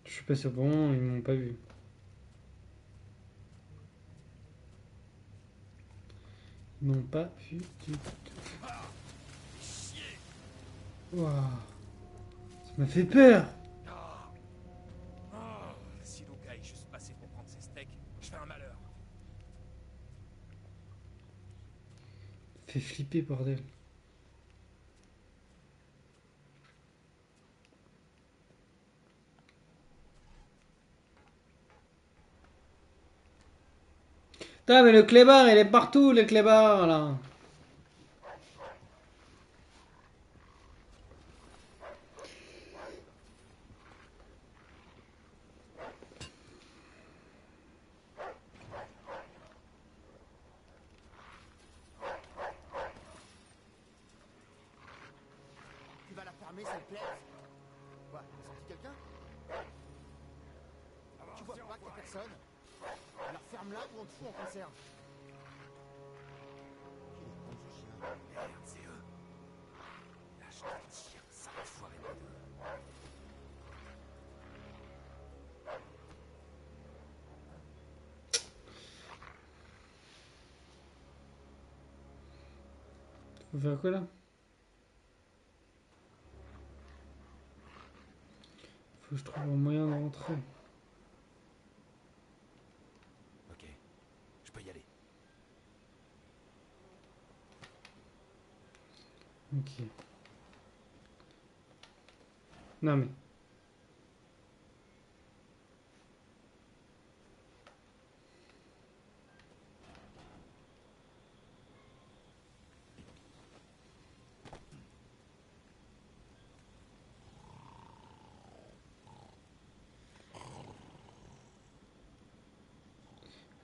Je suis pas sûr pour moi, ils m'ont pas vu. Ils m'ont pas vu du tout. Waouh. Ça m'a fait peur. Si Luca est juste passé pour prendre ses steaks, je fais un malheur. Ça fait flipper, bordel. Putain, mais le clébard, il est partout, le clébard, là. Tu vas la fermer, cette plaie? Quoi, t'as senti quelqu'un? Tu vois pas qu'il y a personne? Alors ferme-la ou on te fout en conserve. Il est con, ce chien. Merde, c'est eux. Lâche-toi le chien, ça va foirer les deux. Faut faire quoi, là? Faut que je trouve un moyen de rentrer. Ok, je peux y aller. Ok. Non, mais...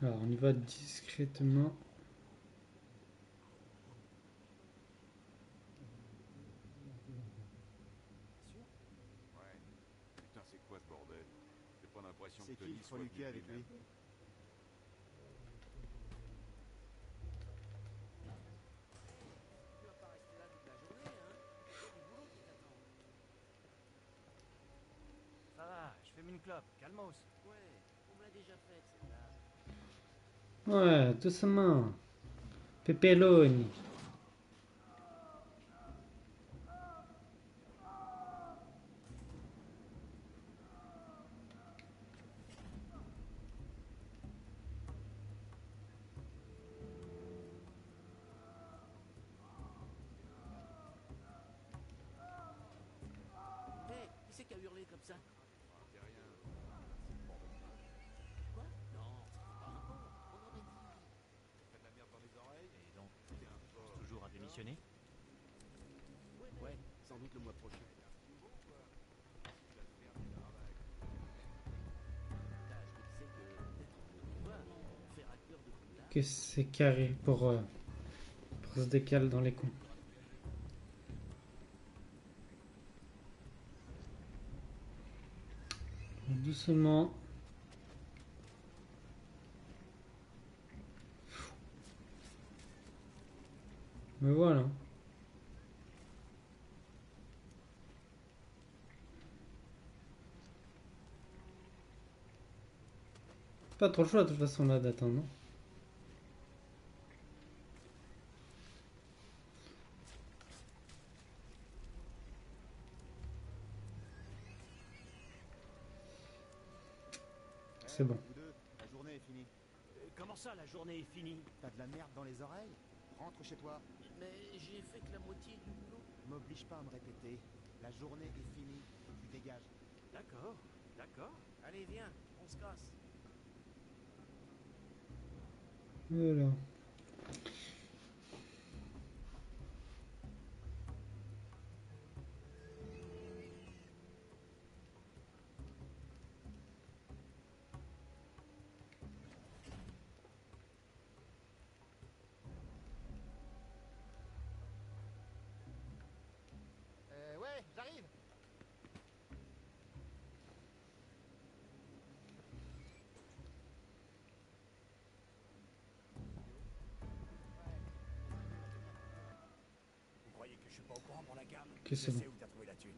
Alors, on y va discrètement. Ouais. Putain, c'est quoi ce bordel? J'ai pas l'impression que C'est qui Tony le soit Troluquet venu avec lui? lui-même. Tu vas pas rester là toute la journée, hein? Il y a du boulot qui t'attend. Ça va, je fume une clope, calmos. Ouais, on me l'a déjà faite, celle-là. Ouais, doucement. Pepperoni. Hé, qui c'est qui a hurlé comme ça? Ah, c'est rien. C'est le bordel. Quoi? Non, c'était pas un porc. On aurait dit... Ça fait de la merde dans les oreilles? Et donc, T'es un porc. toujours à démissionner? Ouais, mais... Ouais, sans doute le mois prochain. Nouveau ou quoi? Si je la ferme, il viendra avec. Là, je me disais que peut-être que, tu vois, faire acteur de Poudlard... Que c'est carré pour se décaler dans les cons. Doucement. Mais voilà. Pas trop le choix de toute façon là d'attendre. Non. C'est bon. Vous deux, la journée est finie. Comment ça, la journée est finie? T'as de la merde dans les oreilles? Rentre chez toi. Mais j'ai fait que la moitié du boulot. M'oblige pas à me répéter. La journée est finie. Tu dégages. D'accord, d'accord. Allez, viens, on se casse. Voilà. Ouais, j'arrive. Vous croyez que je suis pas au courant pour la gamme? Ok, c'est bon. où t'as trouvé la thune.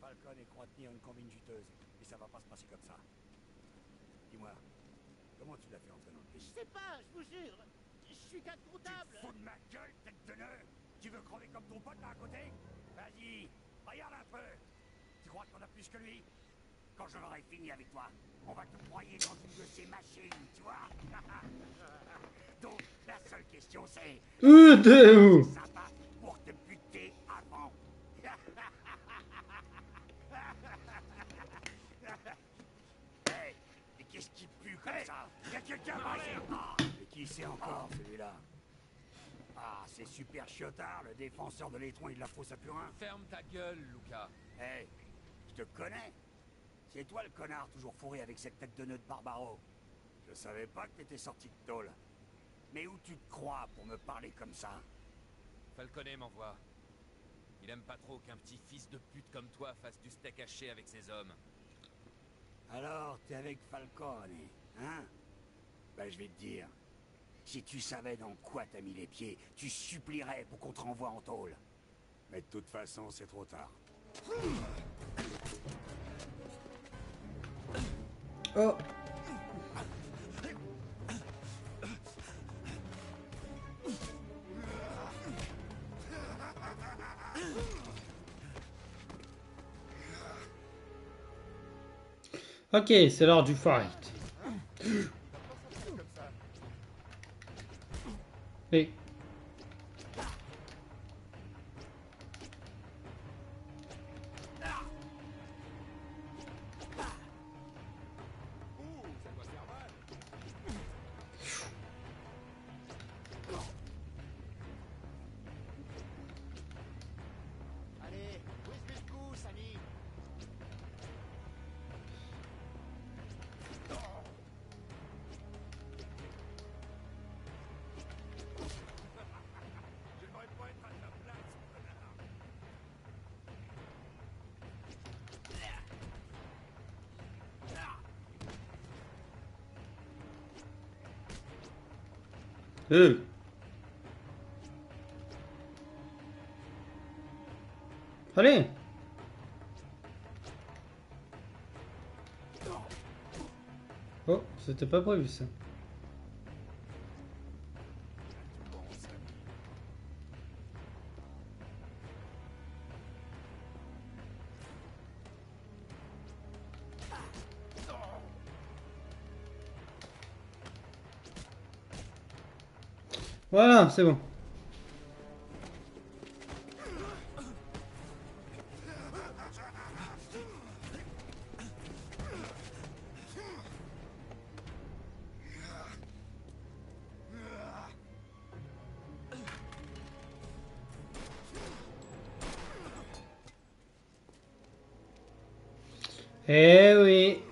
Falcon et croit tenir une combine juteuse. Et ça va pas se passer comme ça. Dis-moi, comment tu l'as fait entrer dans le pays? Je sais pas, je vous jure. Je suis cadre comptable. Fous de ma gueule, tête de nœud! Tu veux crever comme ton pote là à côté? Vas-y, regarde un peu! Tu crois qu'on a plus que lui? Quand je l'aurai fini avec toi, on va te broyer dans une de ces machines, tu vois? Donc, la seule question c'est... T'es où? C'est sympa pour te buter avant. Hey, mais qu'est-ce qui pue comme ça? Y'a quelqu'un par ici? Qui c'est encore, celui-là? Ah, c'est Super Chiotard, le défenseur de l'étron et de la fosse à Purin. Ferme ta gueule, Lucas. Hé, je te connais. C'est toi le connard toujours fourré avec cette tête de nœud de Barbaro. Je savais pas que t'étais sorti de tôle. Mais où tu te crois pour me parler comme ça? Falconet m'envoie. Il aime pas trop qu'un petit fils de pute comme toi fasse du steak haché avec ses hommes. Alors, t'es avec Falcone, hein? Ben, je vais te dire. Si tu savais dans quoi t'as mis les pieds, tu supplierais pour qu'on te renvoie en tôle. Mais de toute façon, c'est trop tard. Oh. Ok, c'est l'heure du fight. Et Allez, bouge le coup, Samy. J'aimerais pas être à ta place, connard. allez. Oh, c'était pas prévu ça. Voilà, c'est bon. Eh oui.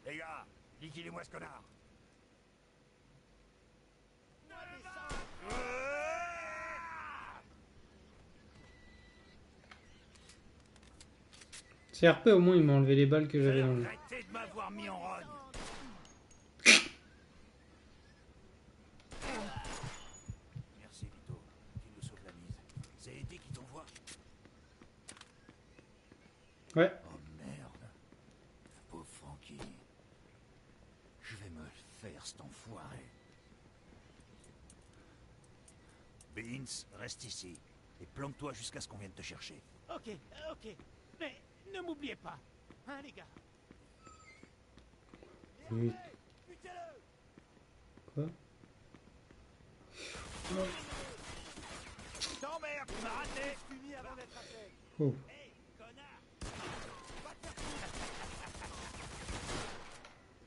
Les gars, liquidez-moi ce connard. CRP, au moins, il m'a enlevé les balles que j'avais dans le... Arrêtez de m'avoir mis en rogne. Merci Vito, tu nous sauves la mise. C'est Eddie qui t'envoie. Ouais. Oh merde. Pauvre Frankie. Je vais me le faire, cet enfoiré. Beans, reste ici. Et planque-toi jusqu'à ce qu'on vienne te chercher. Ok, ok. Mais ne m'oubliez pas. Hein, les gars? Oui. Quoi? T'emmerde, tu m'as raté. Fini avant d'être appelé. Oh. Hé, connard.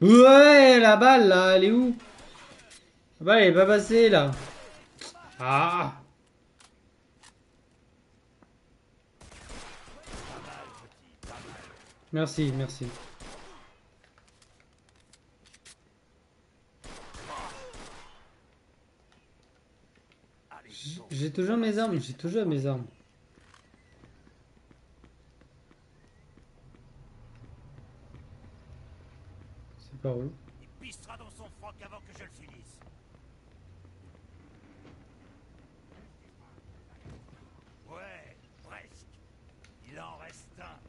Ouais, la balle, là, elle est où? La balle, elle est pas passée, là. Ah. Merci, merci. J'ai toujours mes armes, j'ai toujours mes armes. C'est par où? Il pissera dans son froc avant que je le finisse. Ouais, presque. Il en reste un.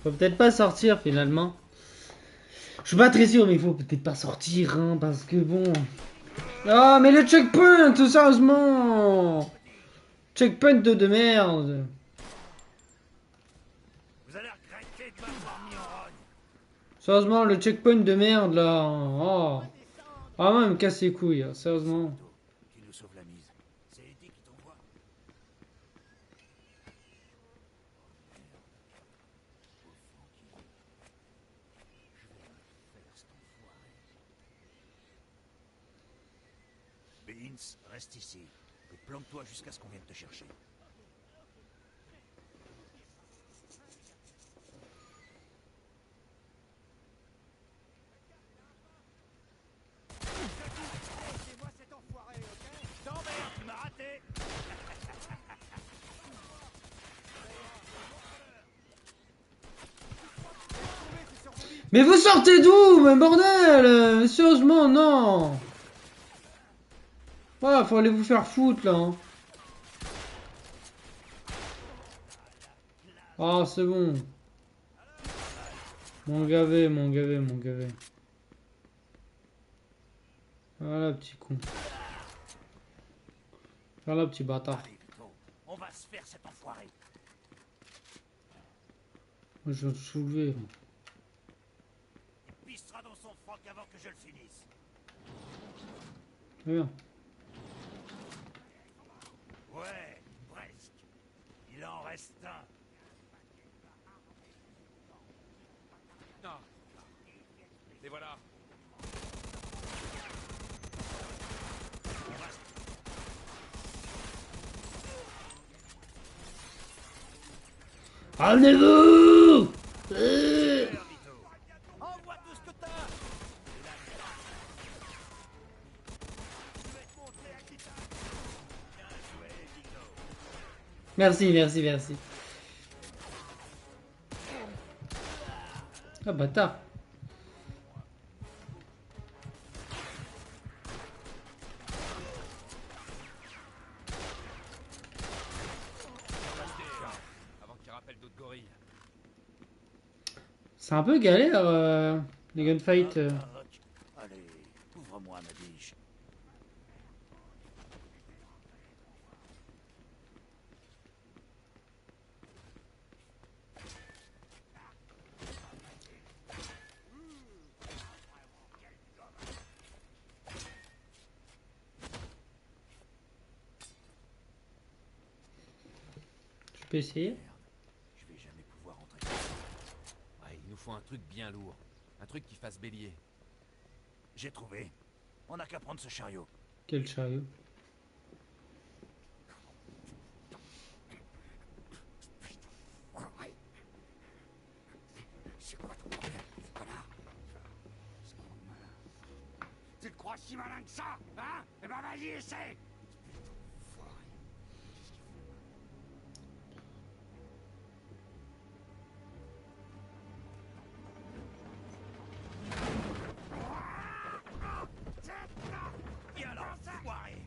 Faut peut-être pas sortir finalement. Je suis pas très sûr, mais il faut peut-être pas sortir, hein, parce que bon. Ah, mais le checkpoint, sérieusement. Checkpoint de merde. Vous allez regretter de m'avoir mis en rogne. Sérieusement, le checkpoint de merde là. Oh. Ah, moi, il me casse les couilles, hein, sérieusement. Tu nous sauves la mise. C'est Eddie qui t'envoie. Vince, reste ici. Et planque-toi jusqu'à ce qu'on vienne te chercher. C'est moi cet enfoiré, ok? T'emmerdes, tu m'as raté. Mais vous sortez d'où, mais bordel? Sérieusement, non. Ouais, faut aller vous faire foutre, là. Hein. Ah, c'est bon. Mon gavé, mon gavé, mon gavé. Voilà, petit con. Voilà, petit bâtard. Allez, Vito, on va se faire cet enfoiré. Moi, je vais te soulever. Là. Il pissera dans son froc avant que je le finisse. Viens. Ouais, presque. Il en reste un. Non. Et voilà. Ramenez-vous! Envoie tout ce que t'as. Merci, merci, merci. Ah, bâtard. Avant qu'il rappelle d'autres gorilles. C'est un peu galère, les gunfights. Allez, ouvre-moi ma biche. Je peux essayer? Je vais jamais pouvoir entrer. Ouais, il nous faut un truc bien lourd. Un truc qui fasse bélier. J'ai trouvé. On n'a qu'à prendre ce chariot. Quel chariot? C'est quoi ton problème, connard? Tu te crois si malin que ça, hein? Eh ben vas-y, essaie! Viens là, enfoiré!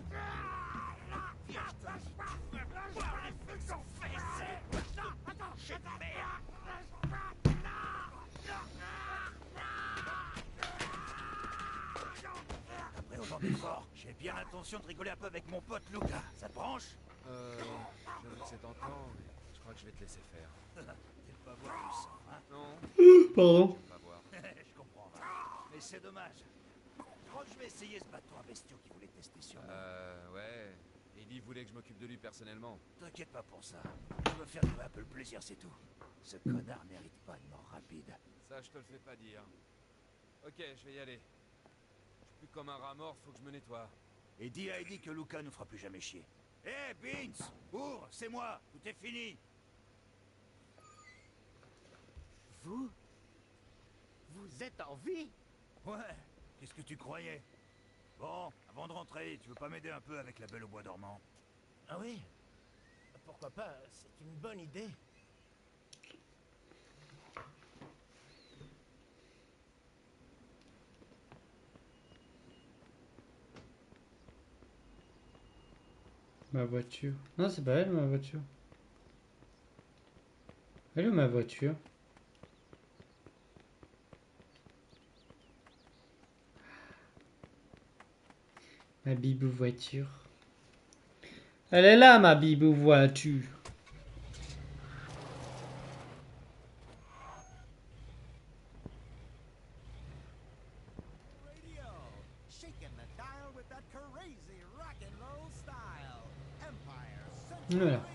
Viens, je te dis, tu veux voir les feux sont fessés! Attends, j'ai de merde! Après autant d'efforts, j'ai bien l'intention de rigoler un peu avec mon pote Luca. Ça te branche? J'avoue que c'est tentant, mais je crois que je vais te laisser faire. T'es pas voir du sang, hein? Non, Pardon. je vais pas voir. Je comprends, va. Mais c'est dommage. Je crois que je vais essayer ce bateau à bestiaux qui voulait tester sur moi. Ouais. Eddie voulait que je m'occupe de lui personnellement. T'inquiète pas pour ça. Je veux faire durer un peu le plaisir, c'est tout. Ce connard mérite pas une mort rapide. Ça, je te le fais pas dire. Ok, je vais y aller. Je suis plus comme un rat mort, faut que je me nettoie. Et dis à Eddie que Luca nous fera plus jamais chier. Hé, Beans! Ouvre, c'est moi! Tout est fini! Vous êtes en vie? Ouais, qu'est-ce que tu croyais? Bon, avant de rentrer, tu veux pas m'aider un peu avec la belle au bois dormant? Ah oui? Pourquoi pas? C'est une bonne idée. Ma voiture. Non, c'est pas elle, ma voiture. Elle est où ma voiture? Ma bibou voiture. Elle est là, ma bibou voiture. Radio, shaking the dial with that crazy rock and roll style. Empire Central Voilà. Radio.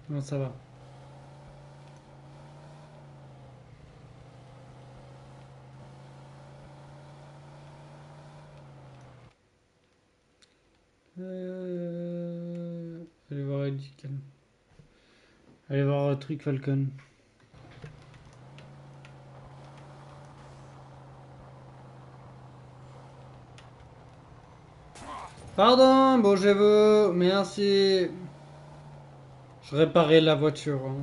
Non, ça va. Allez voir Eddie Calme. Allez voir truc Falcon. Pardon, bougez-vous, merci. Je réparais la voiture. Hein.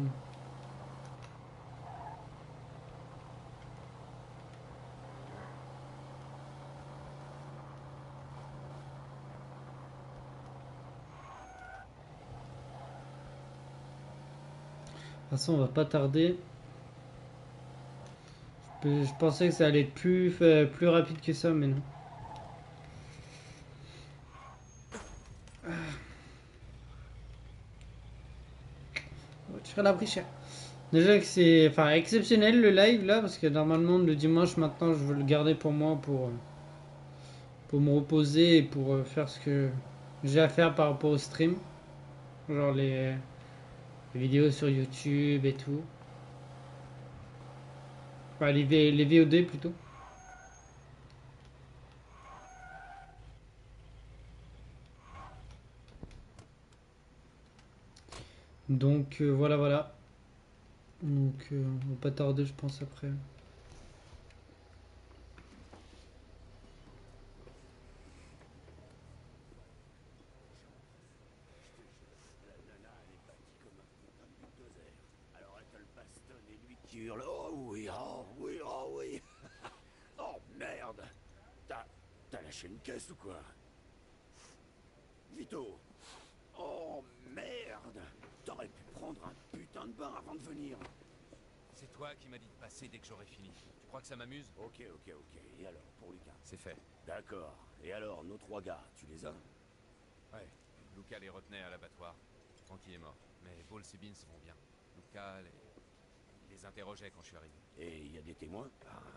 De toute façon, on va pas tarder. Je pensais que ça allait être plus rapide que ça, mais non. On va tirer la briche. Déjà que c'est exceptionnel le live là, parce que normalement le dimanche maintenant je veux le garder pour moi pour me reposer et pour faire ce que j'ai à faire par rapport au stream. Genre les vidéos sur YouTube et tout. Enfin, les VOD plutôt. Donc voilà. Donc on va pas tarder je pense après. La nana, elle est bâtie comme un putain de bulldozer. Alors elle te le bastonne et lui qui hurle. Oh oui, oh oui, oh oui. Oh merde. T'as lâché une caisse ou quoi? Vito. Oh merde. T'aurais pu prendre un putain de bain avant de venir. C'est toi qui m'as dit de passer dès que j'aurai fini. Tu crois que ça m'amuse? Ok. Et alors, pour Lucas? C'est fait. D'accord. Et alors, nos 3 gars, tu les as? Ouais. Lucas les retenait à l'abattoir. Francky est mort. Mais Ball et Beans vont bien. Lucas les interrogeait quand je suis arrivé. Et il y a des témoins?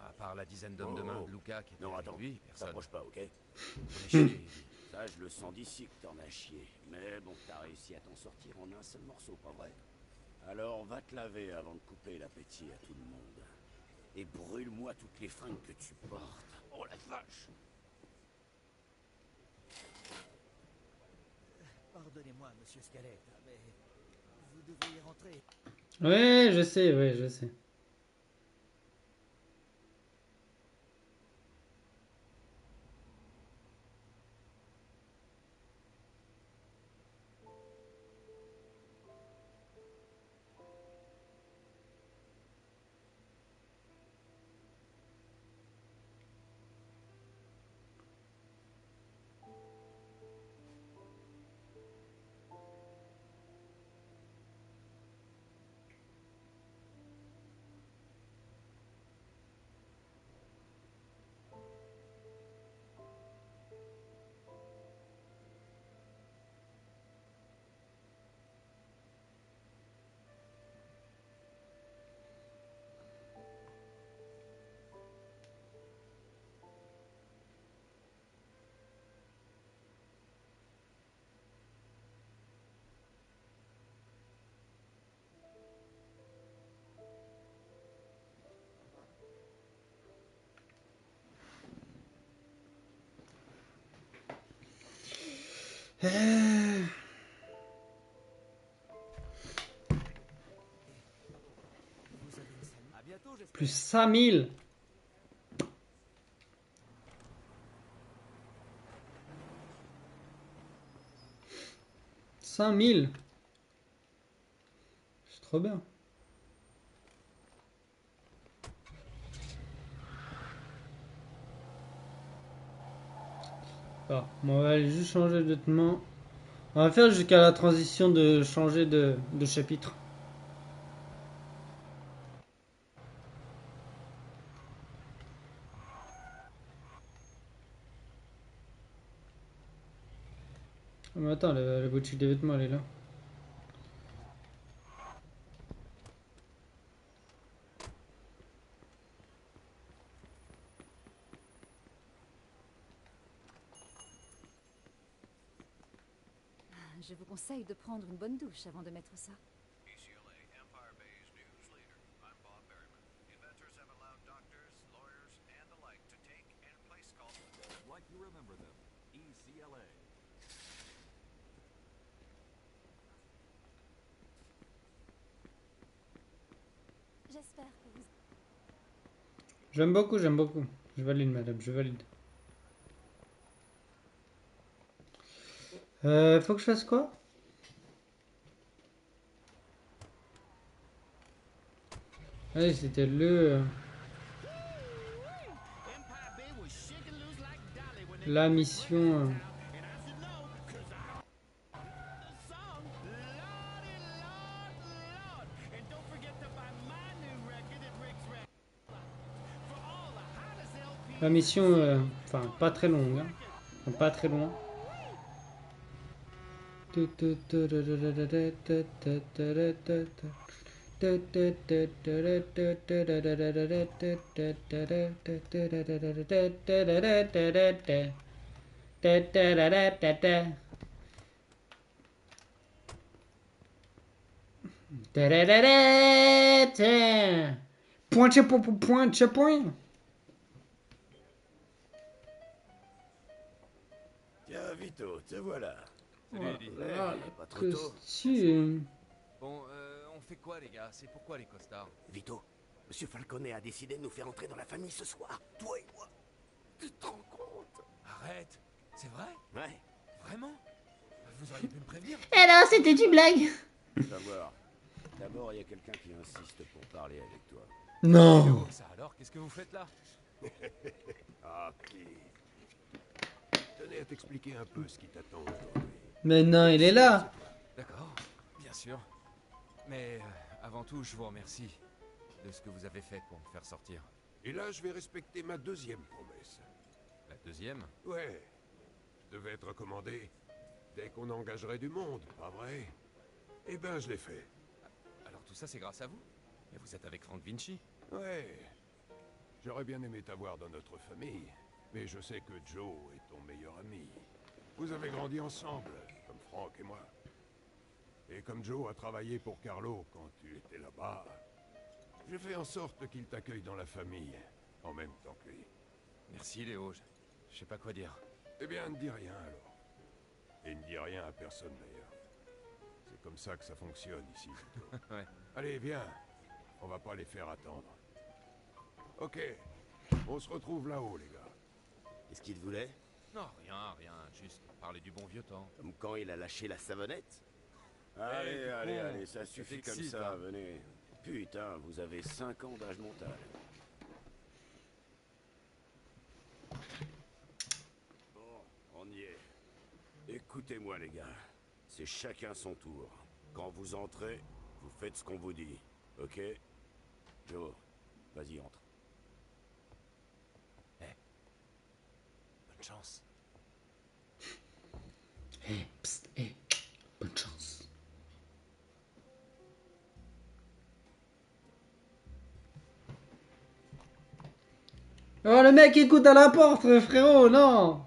À part la dizaine d'hommes de main de Lucas qui était Non, avec attends, lui, personne. t'approches pas, ok? On est chiés. Ça, je le sens d'ici que t'en as chié. Mais bon, t'as réussi à t'en sortir en un seul morceau, pas vrai? Alors, va te laver avant de couper l'appétit à tout le monde. Et brûle-moi toutes les fringues que tu portes. Oh la vache! Pardonnez-moi, monsieur Scarlett, mais vous devriez rentrer. Ouais, je sais. À bientôt, j'espère. Plus 5000. 5000. C'est trop bien. Alors, bon, on va aller juste changer de vêtements. On va faire jusqu'à la transition de changer de chapitre. Ah, mais attends, la boutique des vêtements, elle est là. je vous conseille de prendre une bonne douche avant de mettre ça. Like you remember them. ECLA. J'espère que vous... J'aime beaucoup, j'aime beaucoup. Je valide, madame, je valide. Faut que je fasse quoi? Ouais, c'était le... la mission... La mission, enfin, pas très longue, hein. Enfin, pas très loin. Point, point, point. Tiens, Vito, te voilà. Salut, Eddie. Ah, Pas trop tôt. costume. Bon, on fait quoi, les gars? C'est pourquoi les costards? Vito, Monsieur Falcone a décidé de nous faire entrer dans la famille ce soir. Toi et moi. Tu te rends compte? Arrête! C'est vrai? Ouais. Vraiment? Vous auriez pu me prévenir? Eh non, c'était une blague. D'abord, il y a quelqu'un qui insiste pour parler avec toi. Non. Oh, ça alors, qu'est-ce que vous faites là? Ah, qui tenez à t'expliquer un peu ce qui t'attend aujourd'hui. Mais non, il est là. D'accord, bien sûr. Mais avant tout, je vous remercie de ce que vous avez fait pour me faire sortir. Et là, je vais respecter ma deuxième promesse. La deuxième? Ouais. Je devais être recommandé dès qu'on engagerait du monde, pas vrai? Eh ben, je l'ai fait. Alors tout ça, c'est grâce à vous? Et vous êtes avec Frank Vinci? Ouais. J'aurais bien aimé t'avoir dans notre famille, mais je sais que Joe est ton meilleur ami. Vous avez grandi ensemble, comme Frank et moi. Et comme Joe a travaillé pour Carlo quand tu étais là-bas, j'ai fait en sorte qu'il t'accueille dans la famille, en même temps que lui. Merci Léo, je sais pas quoi dire. Eh bien, ne dis rien alors. Et ne dis rien à personne d'ailleurs. C'est comme ça que ça fonctionne ici. Ouais. Allez, viens. On va pas les faire attendre. Ok. On se retrouve là-haut, les gars. Qu'est-ce qu'il voulait? Non, rien, juste parler du bon vieux temps. Comme quand il a lâché la savonnette? Eh, Allez, ça ça suffit comme t'excite, ça, hein. venez. Putain, vous avez 5 ans d'âge mental. Bon, on y est. Écoutez-moi, les gars. C'est chacun son tour. Quand vous entrez, vous faites ce qu'on vous dit. Ok? Joe, vas-y, entre. Bonne chance. Eh, psst, eh, bonne chance. Oh, le mec écoute à la porte, frérot, non.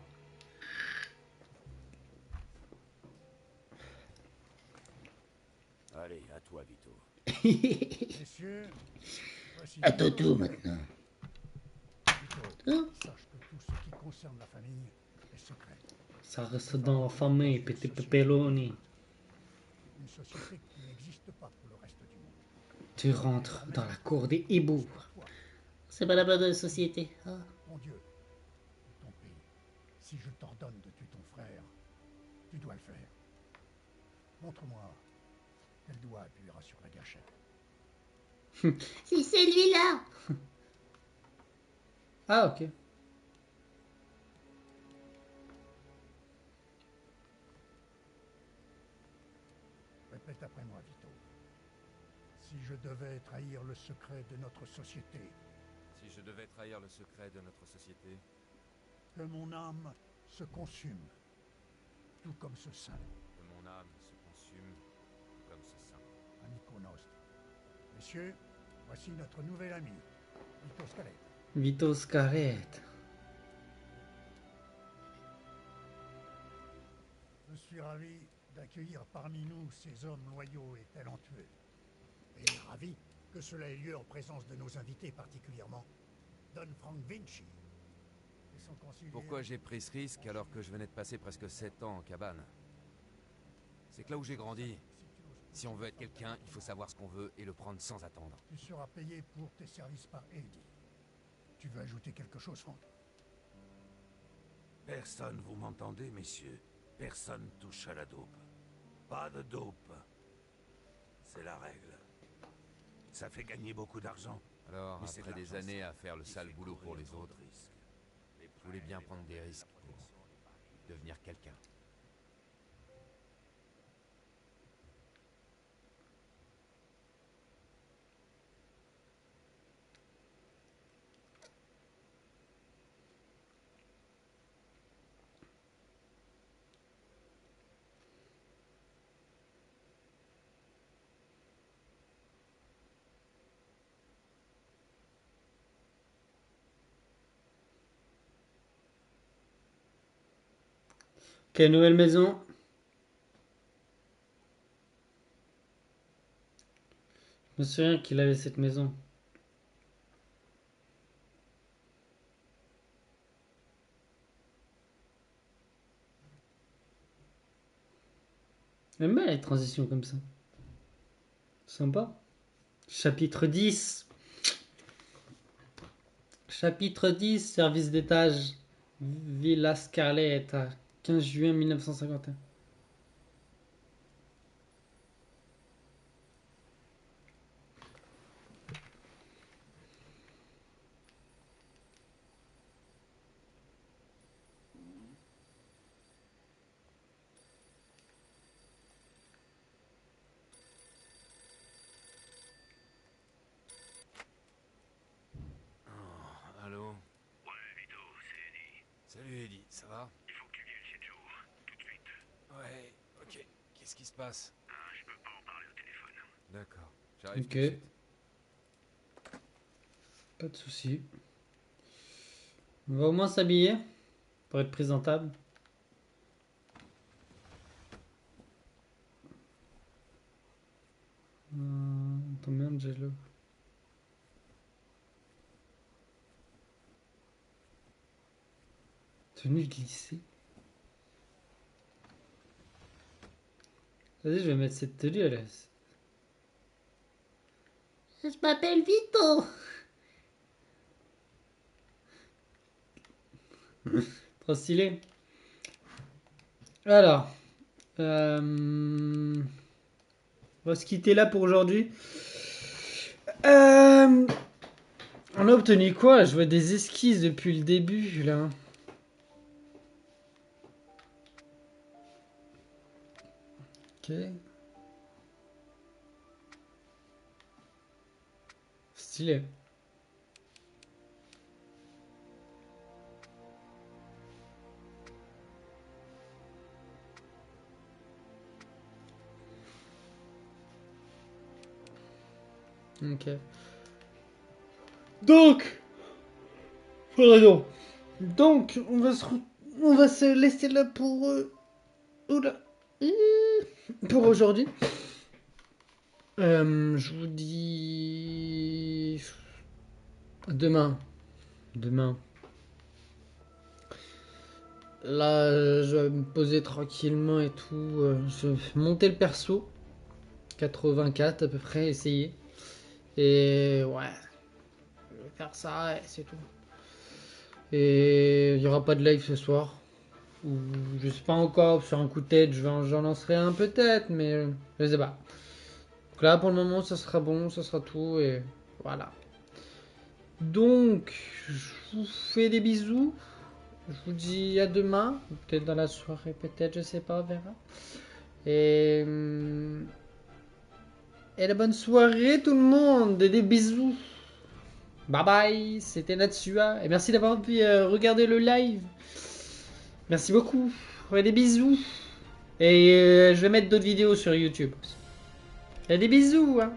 Allez, à toi, Vito. Messieurs, voici... À Toto maintenant. Vito, Hein? sache que tout ce qui concerne la famille est secret. Ça reste dans la famille, petit pepperoni. Une société qui n'existe pas pour le reste du monde. Tu rentres dans la cour des hiboux. Toi, C'est pas la bonne société. Ah. mon Dieu, de ton pays, si je t'ordonne de tuer ton frère, tu dois le faire. Montre-moi quel doigt appuiera sur la gâchette. Si c'est lui-là. Ah, ok. Répète après moi, Vito. Si je devais trahir le secret de notre société, Si je devais trahir le secret de notre société, que mon âme se consume, tout comme ce saint, que mon âme se consume comme ce saint. Amico Nostre. Messieurs, voici notre nouvel ami, Vito Scalette. Vito Scarrette. Je suis ravi d'accueillir parmi nous ces hommes loyaux et talentueux. Et il est ravi que cela ait lieu en présence de nos invités, particulièrement Don Frank Vinci et son consigliere. Pourquoi j'ai pris ce risque alors que je venais de passer presque 7 ans en cabane? C'est que là où j'ai grandi, si on veut être quelqu'un, il faut savoir ce qu'on veut et le prendre sans attendre. Tu seras payé pour tes services par Eddie. Tu veux ajouter quelque chose, Frank? Personne, vous m'entendez, messieurs? Personne touche à la dope. Pas de dope. C'est la règle. Ça fait gagner beaucoup d'argent. Alors, Mais c'est après de des l'argent années sale à faire le qui sale fait boulot pour courir les trop autres, de risques. Les je voulais bien prêts, prendre des les risques la pour protection des paris. devenir quelqu'un. Ok, nouvelle maison. Je me souviens qu'il avait cette maison. J'aime bien les transitions comme ça. Sympa. Chapitre 10. Chapitre 10, service d'étage. Villa Scarlett, à 15 juin 1951. Allô? Ouais, Vito, c'est Eddie. Salut Eddie, ça va? Il faut que tu viennes chez Joe, tout de suite. Ouais, ok. Qu'est-ce qui se passe? Je peux pas en parler au téléphone. D'accord, j'arrive Ok. tout de suite. Pas de souci. On va au moins s'habiller pour être présentable. Attends, merde, j'ai le. Tenue de lycée. Vas-y, je vais mettre cette tenue à l'aise. Je m'appelle Vito. Trop stylé. Alors, on va se quitter là pour aujourd'hui. On a obtenu quoi? Je vois des esquisses depuis le début là. Ok. Stylé. Ok. Donc, pardon. Donc, on va se laisser là pour oula. Pour aujourd'hui. Je vous dis demain. Demain. Là, je vais me poser tranquillement et tout. Je vais monter le perso. 84 à peu près, essayer. Et ouais. Je vais faire ça et c'est tout. Et il n'y aura pas de live ce soir. Ou je sais pas encore, sur un coup de tête, j'en lancerai un peut-être, mais je sais pas. Donc là, pour le moment, ça sera bon, ça sera tout, et voilà. Donc, je vous fais des bisous. Je vous dis à demain, peut-être dans la soirée, peut-être, je sais pas, on verra. Et la bonne soirée tout le monde, et des bisous. Bye bye, c'était Natsua, et merci d'avoir pu regarder le live. Merci beaucoup, et des bisous. Et je vais mettre d'autres vidéos sur YouTube. Et des bisous, hein.